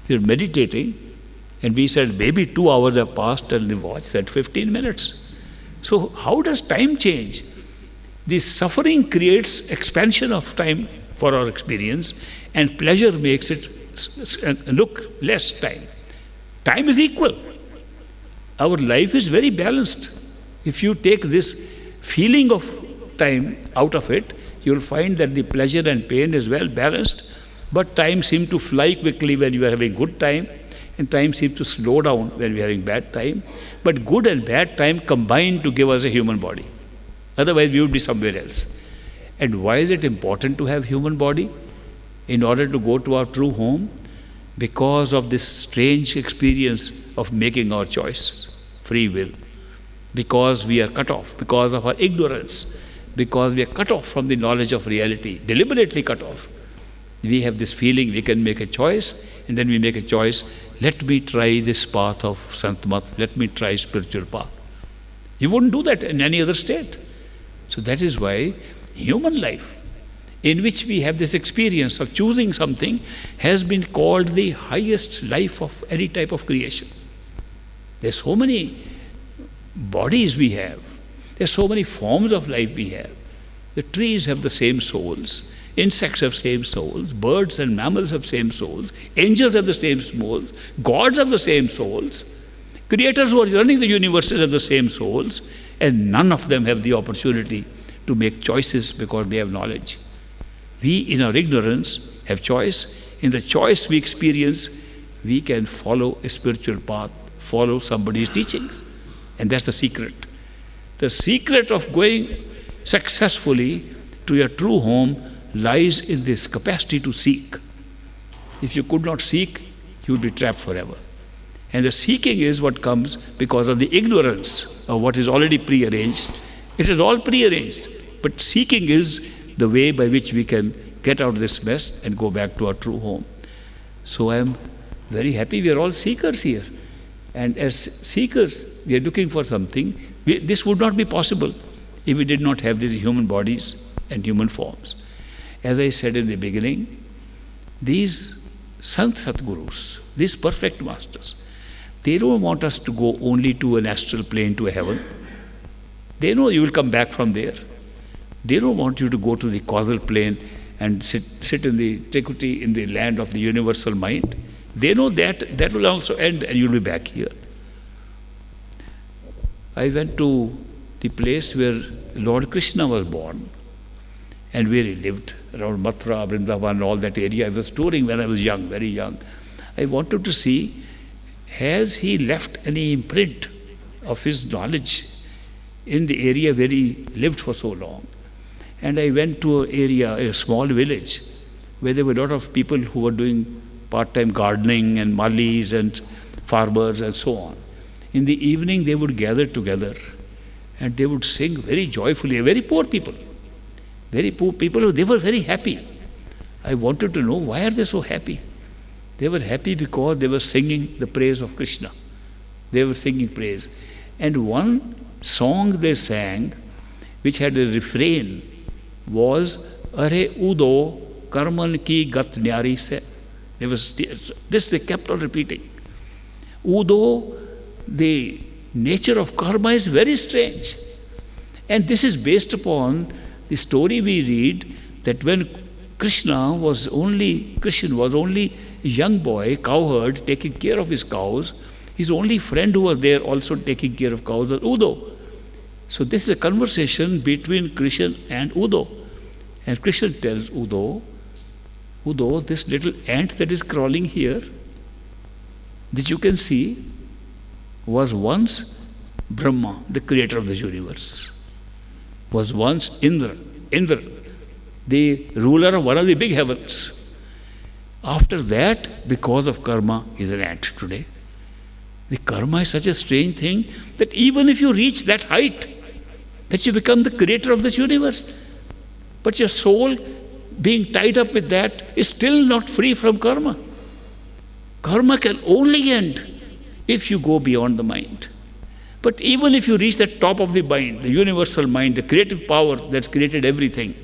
We were meditating, and we said, maybe 2 hours have passed, and the watch said 15 minutes. So how does time change? The suffering creates expansion of time for our experience, and pleasure makes it look less time. Time is equal. Our life is very balanced. If you take this feeling of time out of it, you will find that the pleasure and pain is well balanced, but time seems to fly quickly when you are having good time, and time seems to slow down when we are having bad time. But good and bad time combine to give us a human body. Otherwise, we would be somewhere else. And why is it important to have human body? In order to go to our true home, because of this strange experience of making our choice, free will. Because we are cut off, because of our ignorance, because we are cut off from the knowledge of reality, deliberately cut off. We have this feeling we can make a choice, and then we make a choice, let me try this path of Santmat, let me try spiritual path. You wouldn't do that in any other state. So that is why human life, in which we have this experience of choosing something, has been called the highest life of any type of creation. There's so many bodies we have. There's so many forms of life we have. The trees have the same souls. Insects have same souls. Birds and mammals have same souls. Angels have the same souls. Gods have the same souls. Creators who are running the universes have the same souls. And none of them have the opportunity to make choices because they have knowledge. We, in our ignorance, have choice. In the choice we experience, we can follow a spiritual path, follow somebody's teachings. And that's the secret. The secret of going successfully to your true home lies in this capacity to seek. If you could not seek, you would be trapped forever. And the seeking is what comes because of the ignorance of what is already prearranged. It is all prearranged. But seeking is the way by which we can get out of this mess and go back to our true home. So I am very happy we are all seekers here. And as seekers, we are looking for something. This would not be possible if we did not have these human bodies and human forms. As I said in the beginning, these Sant Satgurus, these perfect masters, they don't want us to go only to an astral plane, to a heaven. They know you will come back from there. They don't want you to go to the causal plane and sit in the Trikuti, in the land of the universal mind. They know that will also end and you'll be back here. I went to the place where Lord Krishna was born and where he lived, around Mathura, Vrindavan, all that area. I was touring when I was young, very young. I wanted to see, has he left any imprint of his knowledge in the area where he lived for so long? And I went to an area, a small village, where there were a lot of people who were doing part-time gardening and malis and farmers and so on. In the evening, they would gather together and they would sing very joyfully. Very poor people, they were very happy. I wanted to know, why are they so happy? They were happy because they were singing the praise of Krishna. They were singing praise. And one song they sang, which had a refrain, was Are Udo Karman ki gat nyari se. This they kept on repeating. Udo, the nature of karma is very strange. And this is based upon the story we read that when Krishna was only a young boy, cowherd, taking care of his cows, his only friend who was there also taking care of cows was Udo. So this is a conversation between Krishna and Udo. And Krishna tells Udo, this little ant that is crawling here, that you can see, was once Brahma, the creator of the universe, was once Indra, the ruler of one of the big heavens. After that, because of karma, he is an ant today. The karma is such a strange thing that even if you reach that height, that you become the creator of this universe, but your soul, being tied up with that, is still not free from karma. Karma can only end if you go beyond the mind. But even if you reach the top of the mind, the universal mind, the creative power that's created everything,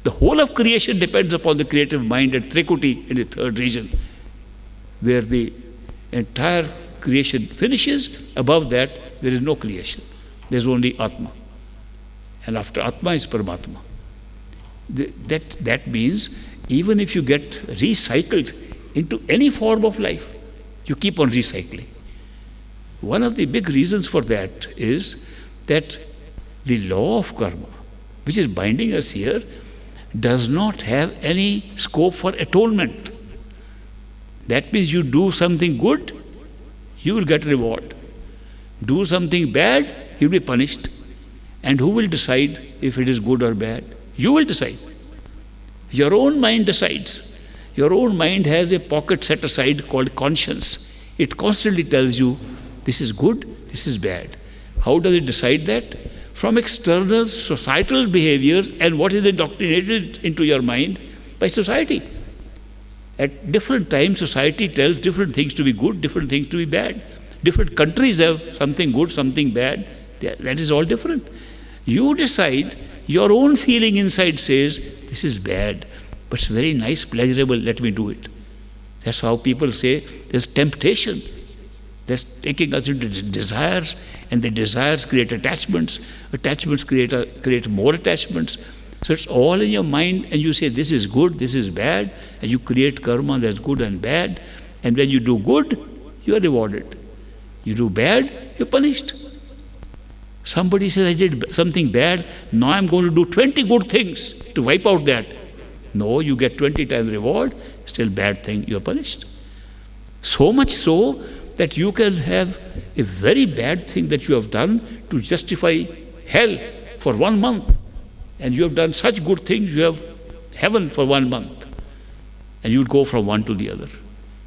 the whole of creation depends upon the creative mind at Trikuti in the third region, where the entire creation finishes. Above that, there is no creation. There's only Atma. And after Atma is Paramatma. That means even if you get recycled into any form of life, you keep on recycling. One of the big reasons for that is that the law of karma, which is binding us here, does not have any scope for atonement. That means you do something good, you will get reward. Do something bad, you will be punished. And who will decide if it is good or bad? You will decide. Your own mind decides. Your own mind has a pocket set aside called conscience. It constantly tells you, this is good, this is bad. How does it decide that? From external societal behaviors and what is indoctrinated into your mind by society. At different times, society tells different things to be good, different things to be bad. Different countries have something good, something bad. That is all different. You decide, your own feeling inside says, this is bad, but it's very nice, pleasurable, let me do it. That's how people say there's temptation. That's taking us into desires, and the desires create attachments. Attachments create more attachments. So it's all in your mind, and you say this is good, this is bad, and you create karma that's good and bad. And when you do good, you are rewarded. You do bad, you're punished. Somebody says, I did something bad, now I'm going to do 20 good things to wipe out that. No, you get 20 times reward, still bad thing, you are punished. So much so that you can have a very bad thing that you have done to justify hell for 1 month. And you have done such good things, you have heaven for 1 month. And you would go from one to the other.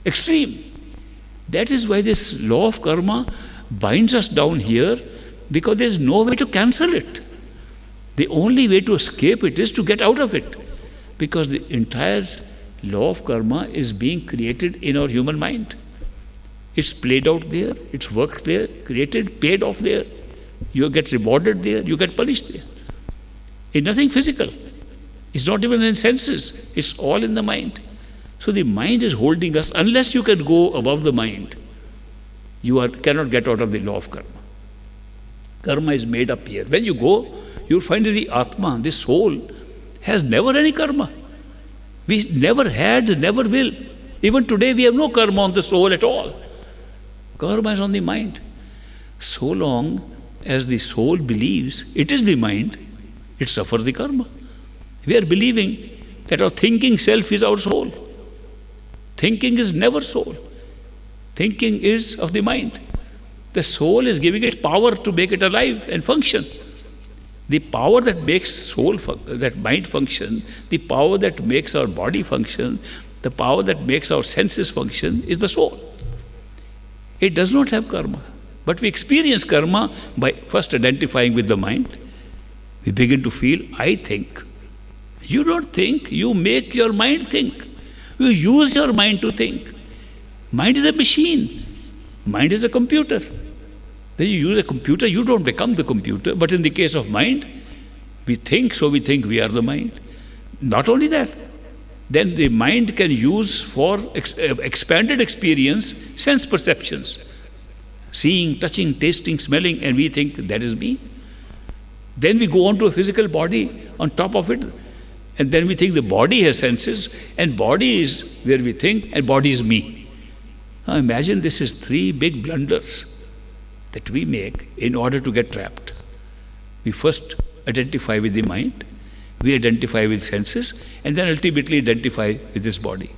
Extreme. That is why this law of karma binds us down here, because there is no way to cancel it. The only way to escape it is to get out of it. Because the entire law of karma is being created in our human mind. It's played out there, it's worked there, created, paid off there. You get rewarded there, you get punished there. It's nothing physical. It's not even in senses. It's all in the mind. So the mind is holding us. Unless you can go above the mind, you cannot get out of the law of karma. Karma is made up here. When you go, you'll find that the Atma, the soul, has never any karma. We never had, never will. Even today we have no karma on the soul at all. Karma is on the mind. So long as the soul believes it is the mind, it suffers the karma. We are believing that our thinking self is our soul. Thinking is never soul. Thinking is of the mind. The soul is giving it power to make it alive and function. The power that makes that mind function, the power that makes our body function, the power that makes our senses function is the soul. It does not have karma. But we experience karma by first identifying with the mind. We begin to feel, I think. You don't think, you make your mind think. You use your mind to think. Mind is a machine. Mind is a computer. When you use a computer, you don't become the computer. But in the case of mind, we think, so we think we are the mind. Not only that, then the mind can use for expanded experience sense perceptions. Seeing, touching, tasting, smelling, and we think that is me. Then we go on to a physical body on top of it, and then we think the body has senses, and body is where we think, and body is me. Now imagine this is 3 big blunders that we make in order to get trapped. We first identify with the mind, we identify with senses, and then ultimately identify with this body.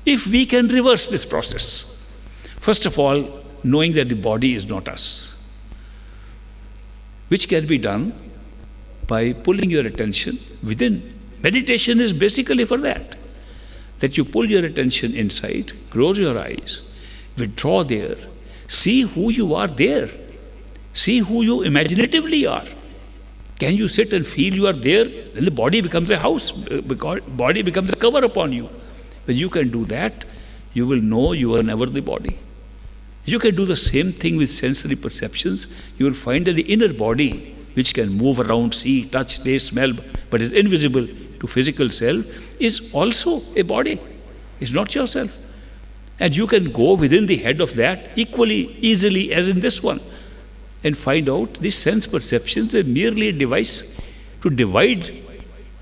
If we can reverse this process, first of all, knowing that the body is not us, which can be done by pulling your attention within. Meditation is basically for that you pull your attention inside, close your eyes, withdraw there, see who you are there, see who you imaginatively are. Can you sit and feel you are there? Then the body becomes a house, body becomes a cover upon you. When you can do that, you will know you are never the body. You can do the same thing with sensory perceptions. You will find that the inner body, which can move around, see, touch, taste, smell, but is invisible to physical self, is also a body. It's not yourself. And you can go within the head of that equally easily as in this one and find out these sense perceptions are merely a device to divide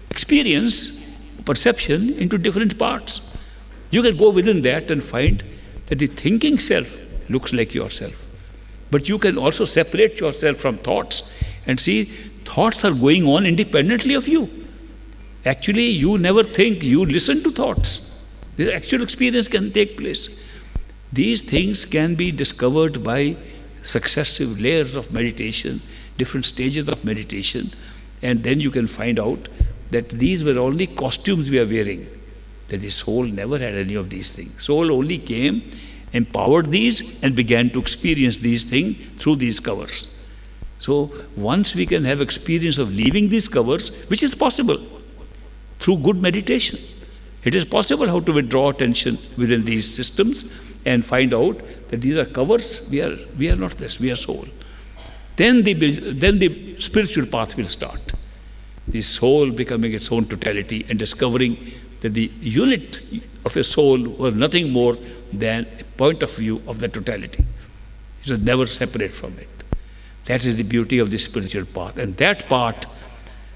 experience, perception into different parts. You can go within that and find that the thinking self looks like yourself. But you can also separate yourself from thoughts and see thoughts are going on independently of you. Actually, you never think, you listen to thoughts. The actual experience can take place. These things can be discovered by successive layers of meditation, different stages of meditation, and then you can find out that these were only costumes we are wearing, that the soul never had any of these things. Soul only came, empowered these, and began to experience these things through these covers. So once we can have experience of leaving these covers, which is possible through good meditation, it is possible how to withdraw attention within these systems and find out that these are covers, we are not this, we are soul. Then the spiritual path will start. The soul becoming its own totality and discovering that the unit of a soul was nothing more than a point of view of the totality. It was never separate from it. That is the beauty of the spiritual path. And that part,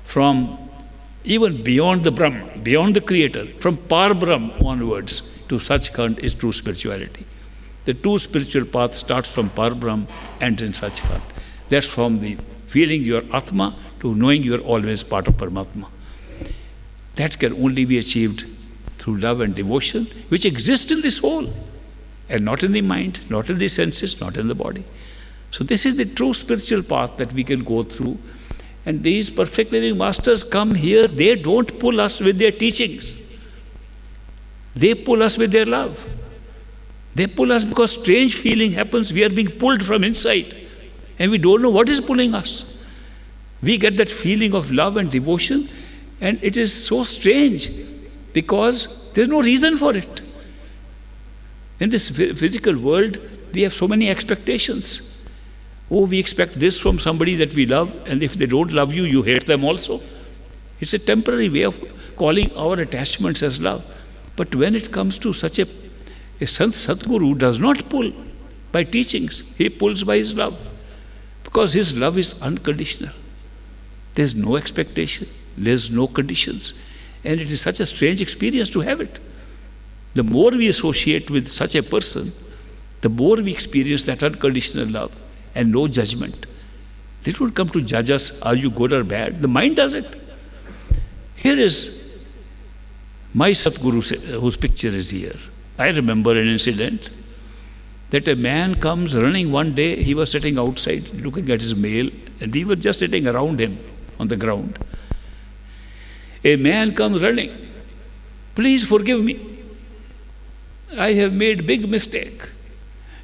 from even beyond the Brahman, beyond the Creator, from Par Brahm onwards to Sachkhand, is true spirituality. The true spiritual path starts from Par Brahm and in Sachkhand. That's from the feeling your Atma to knowing you are always part of Paramatma. That can only be achieved through love and devotion, which exists in the soul and not in the mind, not in the senses, not in the body. So this is the true spiritual path that we can go through. And these perfect living masters come here, they don't pull us with their teachings. They pull us with their love. They pull us because strange feeling happens. We are being pulled from inside and we don't know what is pulling us. We get that feeling of love and devotion, and it is so strange because there's no reason for it. In this physical world, we have so many expectations. Oh, we expect this from somebody that we love, and if they don't love you, you hate them also. It's a temporary way of calling our attachments as love. But when it comes to such a Sant Sadguru does not pull by teachings, he pulls by his love. Because his love is unconditional. There's no expectation, there's no conditions. And it is such a strange experience to have it. The more we associate with such a person, the more we experience that unconditional love and no judgment. They don't come to judge us, are you good or bad? The mind does it. Here is my Satguru, whose picture is here. I remember an incident that a man comes running one day. He was sitting outside looking at his mail, and we were just sitting around him on the ground. A man comes running. Please forgive me. I have made big mistake.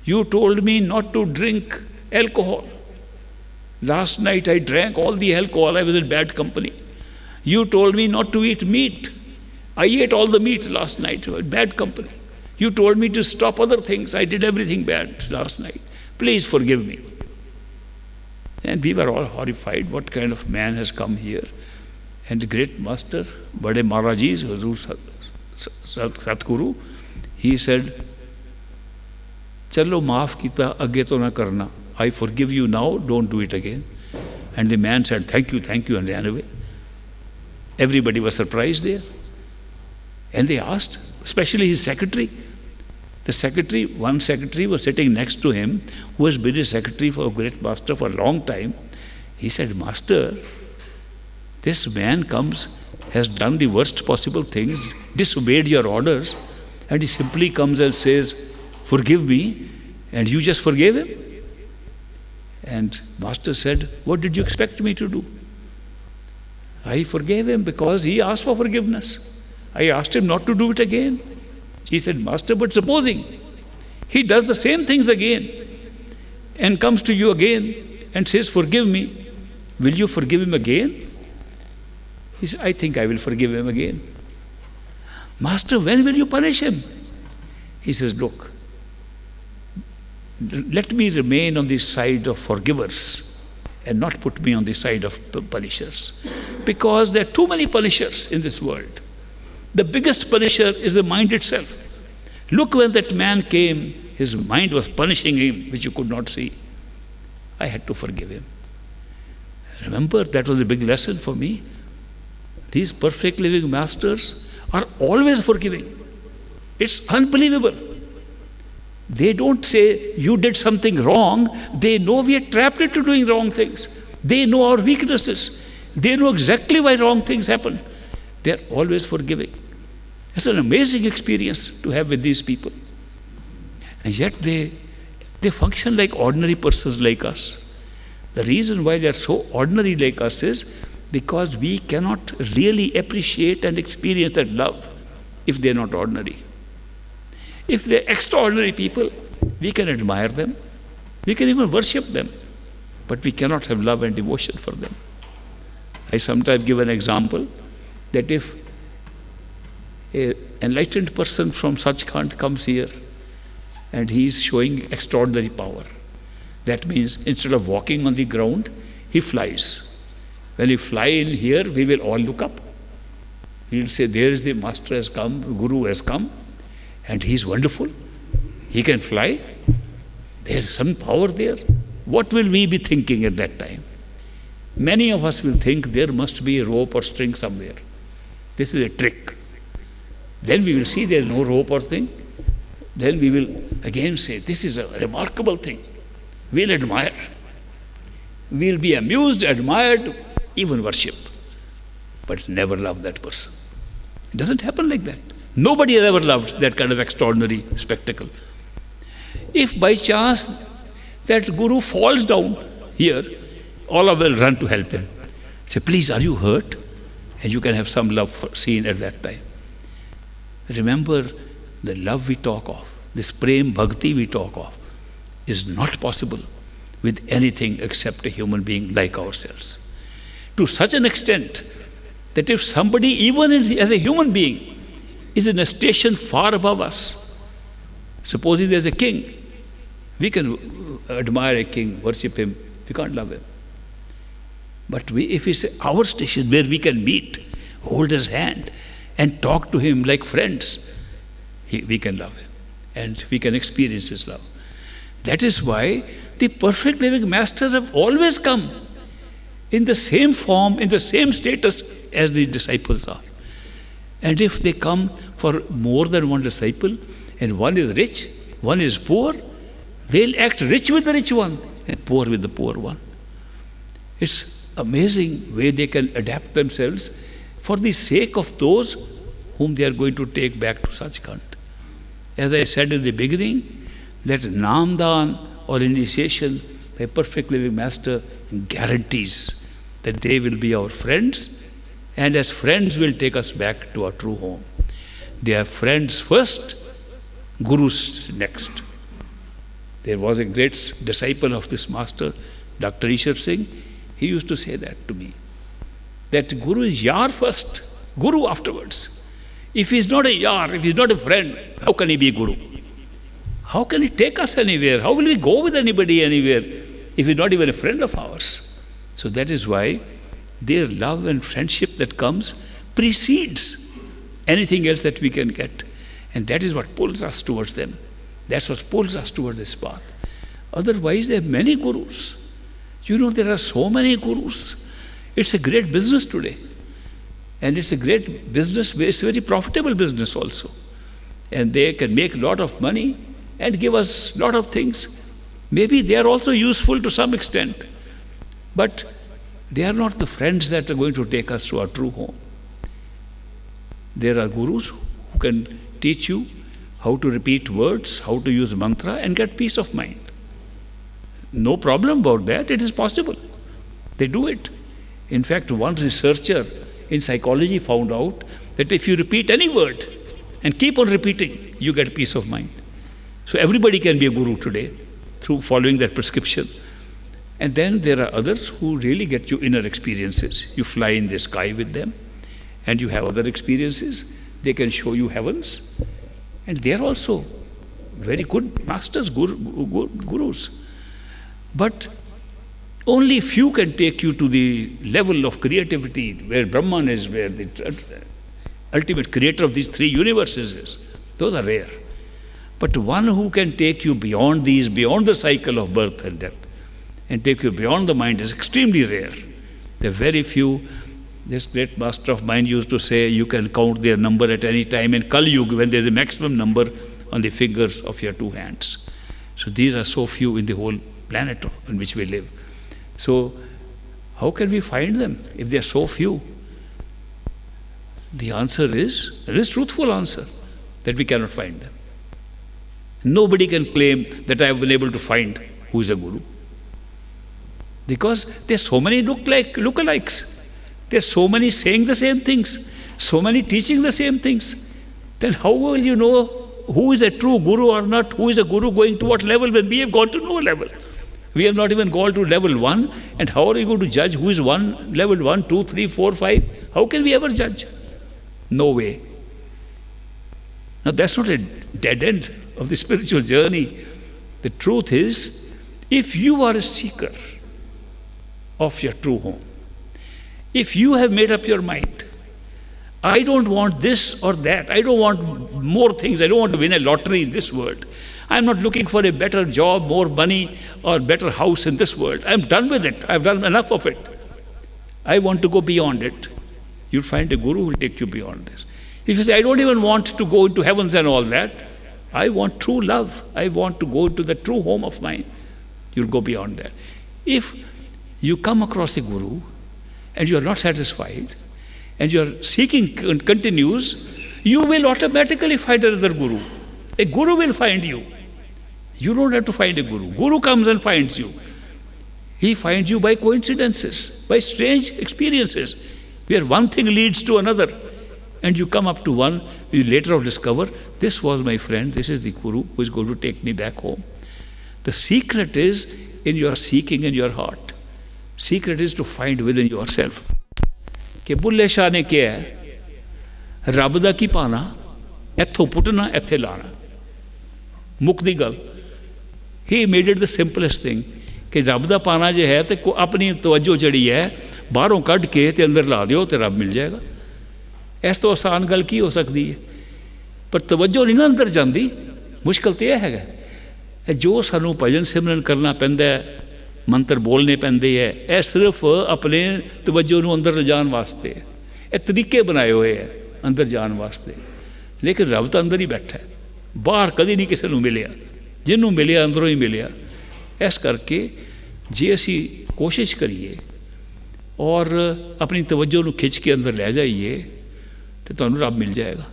You told me not to drink alcohol. Last night I drank all the alcohol. I was in bad company. You told me not to eat meat. I ate all the meat last night. Bad company. You told me to stop other things. I did everything bad last night. Please forgive me. And we were all horrified. What kind of man has come here? And the great master, Bade Maharaji, Hazur Satguru, he said, Chalo maaf kita, age to na karna. I forgive you now, don't do it again. And the man said, thank you, and ran away. Everybody was surprised there. And they asked, especially his secretary. The secretary, one secretary was sitting next to him, who has been a secretary for a great master for a long time. He said, Master, this man comes, has done the worst possible things, disobeyed your orders, and he simply comes and says, forgive me, and you just forgave him? And Master said, what did you expect me to do? I forgave him because he asked for forgiveness. I asked him not to do it again. He said, Master, but supposing he does the same things again and comes to you again and says, forgive me, will you forgive him again? He said, I think I will forgive him again. Master, when will you punish him? He says, look, let me remain on the side of forgivers and not put me on the side of punishers. Because there are too many punishers in this world. The biggest punisher is the mind itself. Look, when that man came, his mind was punishing him, which you could not see. I had to forgive him. Remember, that was a big lesson for me. These perfect living masters are always forgiving. It's unbelievable. They don't say, you did something wrong. They know we are trapped into doing wrong things. They know our weaknesses. They know exactly why wrong things happen. They are always forgiving. It's an amazing experience to have with these people. And yet they function like ordinary persons like us. The reason why they are so ordinary like us is because we cannot really appreciate and experience that love if they are not ordinary. If they are extraordinary people, we can admire them. We can even worship them. But we cannot have love and devotion for them. I sometimes give an example that if an enlightened person from Sachkhand comes here and he is showing extraordinary power, that means instead of walking on the ground, he flies. When he fly in here, we will all look up. We will say, there is the master has come, Guru has come, and he is wonderful. He can fly. There is some power there. What will we be thinking at that time? Many of us will think there must be a rope or string somewhere. This is a trick. Then we will see there is no rope or thing. Then we will again say, this is a remarkable thing. We'll admire. We'll be amused, admired, even worship, but never love that person. It doesn't happen like that. Nobody has ever loved that kind of extraordinary spectacle. If by chance that guru falls down here, all of us will run to help him. Say, please, are you hurt? And you can have some love seen at that time. Remember, the love we talk of, this prem bhakti we talk of, is not possible with anything except a human being like ourselves. To such an extent that if somebody, even as a human being, is in a station far above us, supposing there's a king, we can admire a king, worship him, we can't love him. But if it's our station where we can meet, hold his hand, and talk to him like friends, we can love him, and we can experience his love. That is why the perfect living masters have always come in the same form, in the same status as the disciples are. And if they come for more than one disciple, and one is rich, one is poor, they'll act rich with the rich one and poor with the poor one. It's amazing way they can adapt themselves for the sake of those whom they are going to take back to Sachkhand. As I said in the beginning, that Namdan or initiation by perfect living master guarantees that they will be our friends, and as friends will take us back to our true home. They are friends first, gurus next. There was a great disciple of this master, Dr. Ishar Singh. He used to say that to me, that guru is yar first, guru afterwards. If he is not a yar, if he is not a friend, how can he be a guru? How can he take us anywhere? How will we go with anybody anywhere if he is not even a friend of ours? So that is why their love and friendship that comes precedes anything else that we can get. And that is what pulls us towards them. That's what pulls us towards this path. Otherwise, there are many gurus. You know, there are so many gurus. It's a great business today. And it's a great business, it's a very profitable business also. And they can make a lot of money and give us a lot of things. Maybe they are also useful to some extent. But they are not the friends that are going to take us to our true home. There are gurus who can teach you how to repeat words, how to use mantra and get peace of mind. No problem about that, it is possible. They do it. In fact, one researcher in psychology found out that if you repeat any word and keep on repeating, you get peace of mind. So everybody can be a guru today through following that prescription. And then there are others who really get you inner experiences. You fly in the sky with them and you have other experiences. They can show you heavens. And they are also very good masters, gurus. But only few can take you to the level of creativity where Brahman is, where the ultimate creator of these three universes is. Those are rare. But one who can take you beyond these, beyond the cycle of birth and death, and take you beyond the mind is extremely rare. There are very few. This great master of mind used to say, you can count their number at any time in Kali Yuga when there is a maximum number on the fingers of your two hands. So these are so few in the whole planet on which we live. So how can we find them if they are so few? The answer is, it is a truthful answer, that we cannot find them. Nobody can claim that I have been able to find who is a guru. Because there are so many lookalikes. There are so many saying the same things, so many teaching the same things. Then how will you know who is a true guru or not? Who is a guru going to what level when we have gone to no level? We have not even gone to level 1. And how are you going to judge who is level 1, 2, 3, 4, 5? How can we ever judge? No way. Now that's not a dead end of the spiritual journey. The truth is, if you are a seeker of your true home, if you have made up your mind, I don't want this or that, I don't want more things, I don't want to win a lottery in this world, I'm not looking for a better job, more money, or better house in this world. I'm done with it. I've done enough of it. I want to go beyond it. You'll find a guru who will take you beyond this. If you say, I don't even want to go into heavens and all that, I want true love, I want to go to the true home of mine, you'll go beyond that. If you come across a guru and you are not satisfied and your seeking continues, you will automatically find another guru. A guru will find you. You don't have to find a guru. Guru comes and finds you. He finds you by coincidences, by strange experiences, where one thing leads to another. And you come up to one, you later on discover, this was my friend, this is the guru who is going to take me back home. The secret is in your seeking in your heart. Secret is to find within yourself. कि बुल्ले शाह ने किया है, रब दा की पाना, इत्थों पुटना, इत्थे लाना. मुक्ति गल. He made it the simplest thing. कि रब दा पाना जो है तो अपनी तवज्जो जड़ी है बाहरों कढ़ के ते अंदर ला दियो तो रब मिल जाएगा. इस तो आसान गल की हो सकती है. पर तवज्जो नहीं ना अंदर जाती. मुश्किल तो यह है जो सानू भजन सिमरन करना पैंदा है, मंत्र बोलने पैंदे है, यह सिर्फ अपने तवज्जो नू अंदर ले जान वास्ते है. ये तरीके बनाए हुए हैं अंदर जान वास्ते. लेकिन रब तो अंदर ही बैठा है, बाहर कभी नहीं किसी नू मिलिया. जिन्हों मिलिया अंदरों ही मिलिया. इस करके जे असी कोशिश करिए और अपनी तवज्जो नू खिंच के अंदर ले जाइए तो तुहानू रब मिल जाएगा.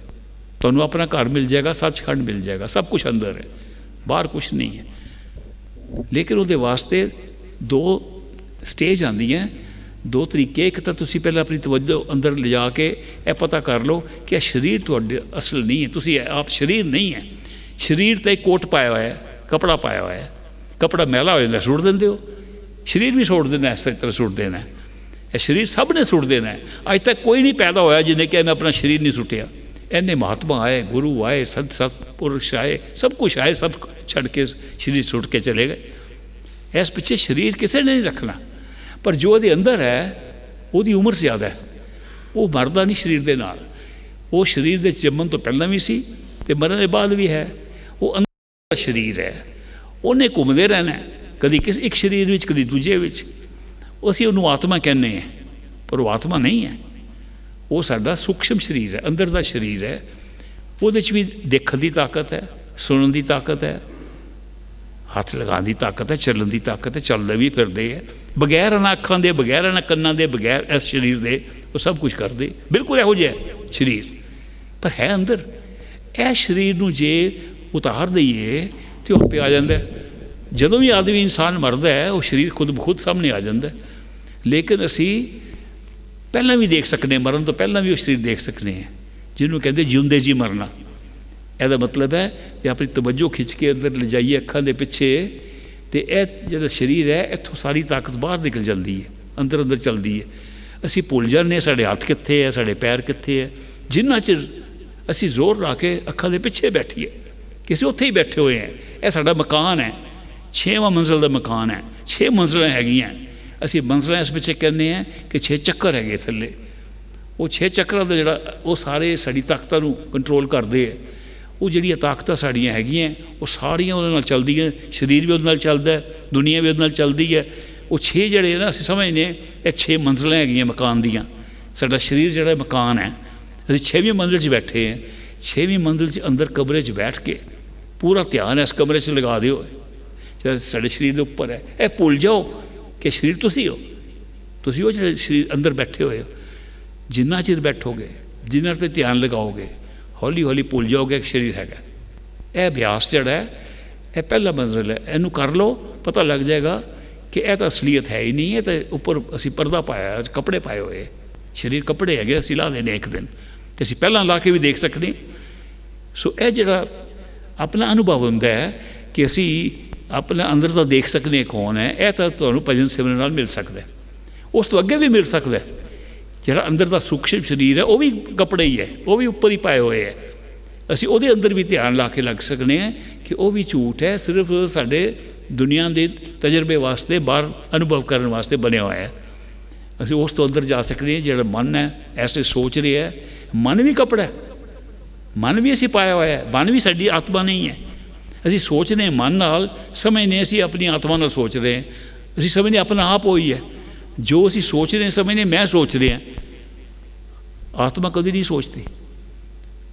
तुहानू अपना घर मिल जाएगा, सचखंड मिल जाएगा. सब कुछ अंदर है, बाहर कुछ नहीं है. लेकिन उहदे वास्ते दो स्टेज आंदी हैं, दो तरीके. एक तो तुसी पहले अपनी तवज्जो अंदर ले जाके यह पता कर लो कि यह शरीर तुहाडे असल नहीं है. तुसी आप शरीर नहीं है. शरीर तो एक कोट पाया हुआ है, कपड़ा पाया हुआ है. कपड़ा मैला हो जाता सुट देंदे हो. शरीर भी सुट देना, इस तरह सुट देना है. यह शरीर सब ने सुट देना है. अज तक कोई नहीं पैदा होया जिन्हें कहा मैं अपना शरीर नहीं सुटिया. इन्ने महात्मा आए, गुरु आए, सत्पुरुष आए, सब कुछ आए, सब छड़ के शरीर सुट के चले गए. इस पिछे शरीर किसी ने नहीं रखना. पर जो ਉਹਦੇ अंदर है ਉਹਦੀ उम्र ज़्यादा है, वो मरदा नहीं शरीर के नाल. वो शरीर के जम्मन तो पहला भी सी ते मरण के बाद भी है. वो अंदर शरीर है, उन्हें घूमते रहना है, कभी किस एक शरीर में कभी दूजे में. असीं उन्होंने आत्मा कहने हैं, पर वो आत्मा नहीं है. वो साडा सूक्ष्म शरीर है, अंदर का शरीर है. ਉਹਦੇ 'ਚ भी देखने की ताकत है, सुनने की ताकत है, हथ लगाने की ताकत है, चलन की ताकत है. चलते भी फिरते हैं बगैर इन्हां अखां दे, बगैर इन्हां कन्नां दे, बगैर इस शरीर के. वो सब कुछ करते बिल्कुल इहो जिहा शरीर, पर है अंदर. इस शरीर नूं जे उतार दईए तो आपे आ जाता है. जदों भी आदमी इंसान मरदा है वो शरीर खुद ब खुद सामने आ जाता है. लेकिन असी पहला भी देख सकते हैं, मरण तो पहला भी वो शरीर देख सकते हैं जिन्होंने कहते जिउंदे जी मरना. यदा मतलब है कि अपनी तवज्जो खिंच के अंदर ले जाइए अखां दे पिछे, तो यह जो शरीर है इत्थों सारी ताकत बाहर निकल जाती है, अंदर अंदर चलती है. असी भुल जाने साढ़े हथ कित्थे है, साढ़े पैर कित्थे है. जिन्ना चिर असी जोर ला के अखां दे पिछे बैठिए, किसी उत्थे ही बैठे हुए हैं. यह साडा मकान है, 6वां मंजिल का मकान है, 6 मंजिलें हैगियां. असी मंजिलें इस पिछे कहने हैं कि 6 चक्कर है थले. वो 6 चक्कर का जोड़ा वो सारे साड़ी ताकतां नूं कंट्रोल करते हैं. वो जिहड़ियां ताकतां साड़ियां हैगियां वो सारियां उहदे नाल चलदियां. शरीर भी उहदे नाल चलदा है, दुनिया भी उहदे नाल चलदी है. वो 6 जिहड़े ना असीं समझने ये 6 मंजिलें हैगियां मकान दियां. साडा शरीर जिहड़ा मकान है, असीं 6वीं मंजिल 'च बैठे हैं. 6वीं मंजिल 'च अंदर कमरे 'च बैठ के पूरा ध्यान इस कमरे 'च लगा दिओ जो साडे शरीर के उपर है. यह भुल जाओ कि शरीर तुसीं हो, तुसीं हो जिहड़े शरीर अंदर बैठे हुए हो. जिन्ना चिर बैठोगे, जिन्ना ते ध्यान लगाओगे, हौली हौली भुल जाओगे कि शरीर है. यह अभ्यास जड़ा है यह पहला मंजिल है. इनू कर लो, पता लग जाएगा कि यह तो असलीयत है ही नहीं है. तो उपर असी पर्दा पाया, कपड़े पाए हुए. शरीर कपड़े है, असी ला देने एक दिन, तो असी पहला ला के भी देख सकते. सो यह जड़ा अपना अनुभव होंदा है कि असी अपने अंदर तो देख सकते कौन है. यह तो तुहानूं भजन सिमरन नाल मिल सकता है. उस तो अगे भी मिल सकता है. जिहड़ा अंदर का सूक्ष्म शरीर है वो भी कपड़े ही है, वो भी उपर ही पाए हुए है. असी उहदे अंदर भी ध्यान ला के लग सकते हैं कि वह भी झूठ है, सिर्फ साडे दुनिया के तजर्बे वास्ते, बाहर अनुभव करने वास्ते बने हुआ है. असी उस तो अंदर जा सकते हैं. जिहड़ा मन है ऐसे सोच रहे है, मन भी कपड़ा है. मन भी असी पाया हुआ है, मन भी साडी आत्मा नहीं है. असी सोचने मन नाल, समझने असी अपनी आत्मा नाल सोच रहे हैं. असी समझने अपना आप हो ही है. जो असी सोच रहे हैं समझने मैं सोच रहे हैं. आत्मा कभी नहीं सोचती.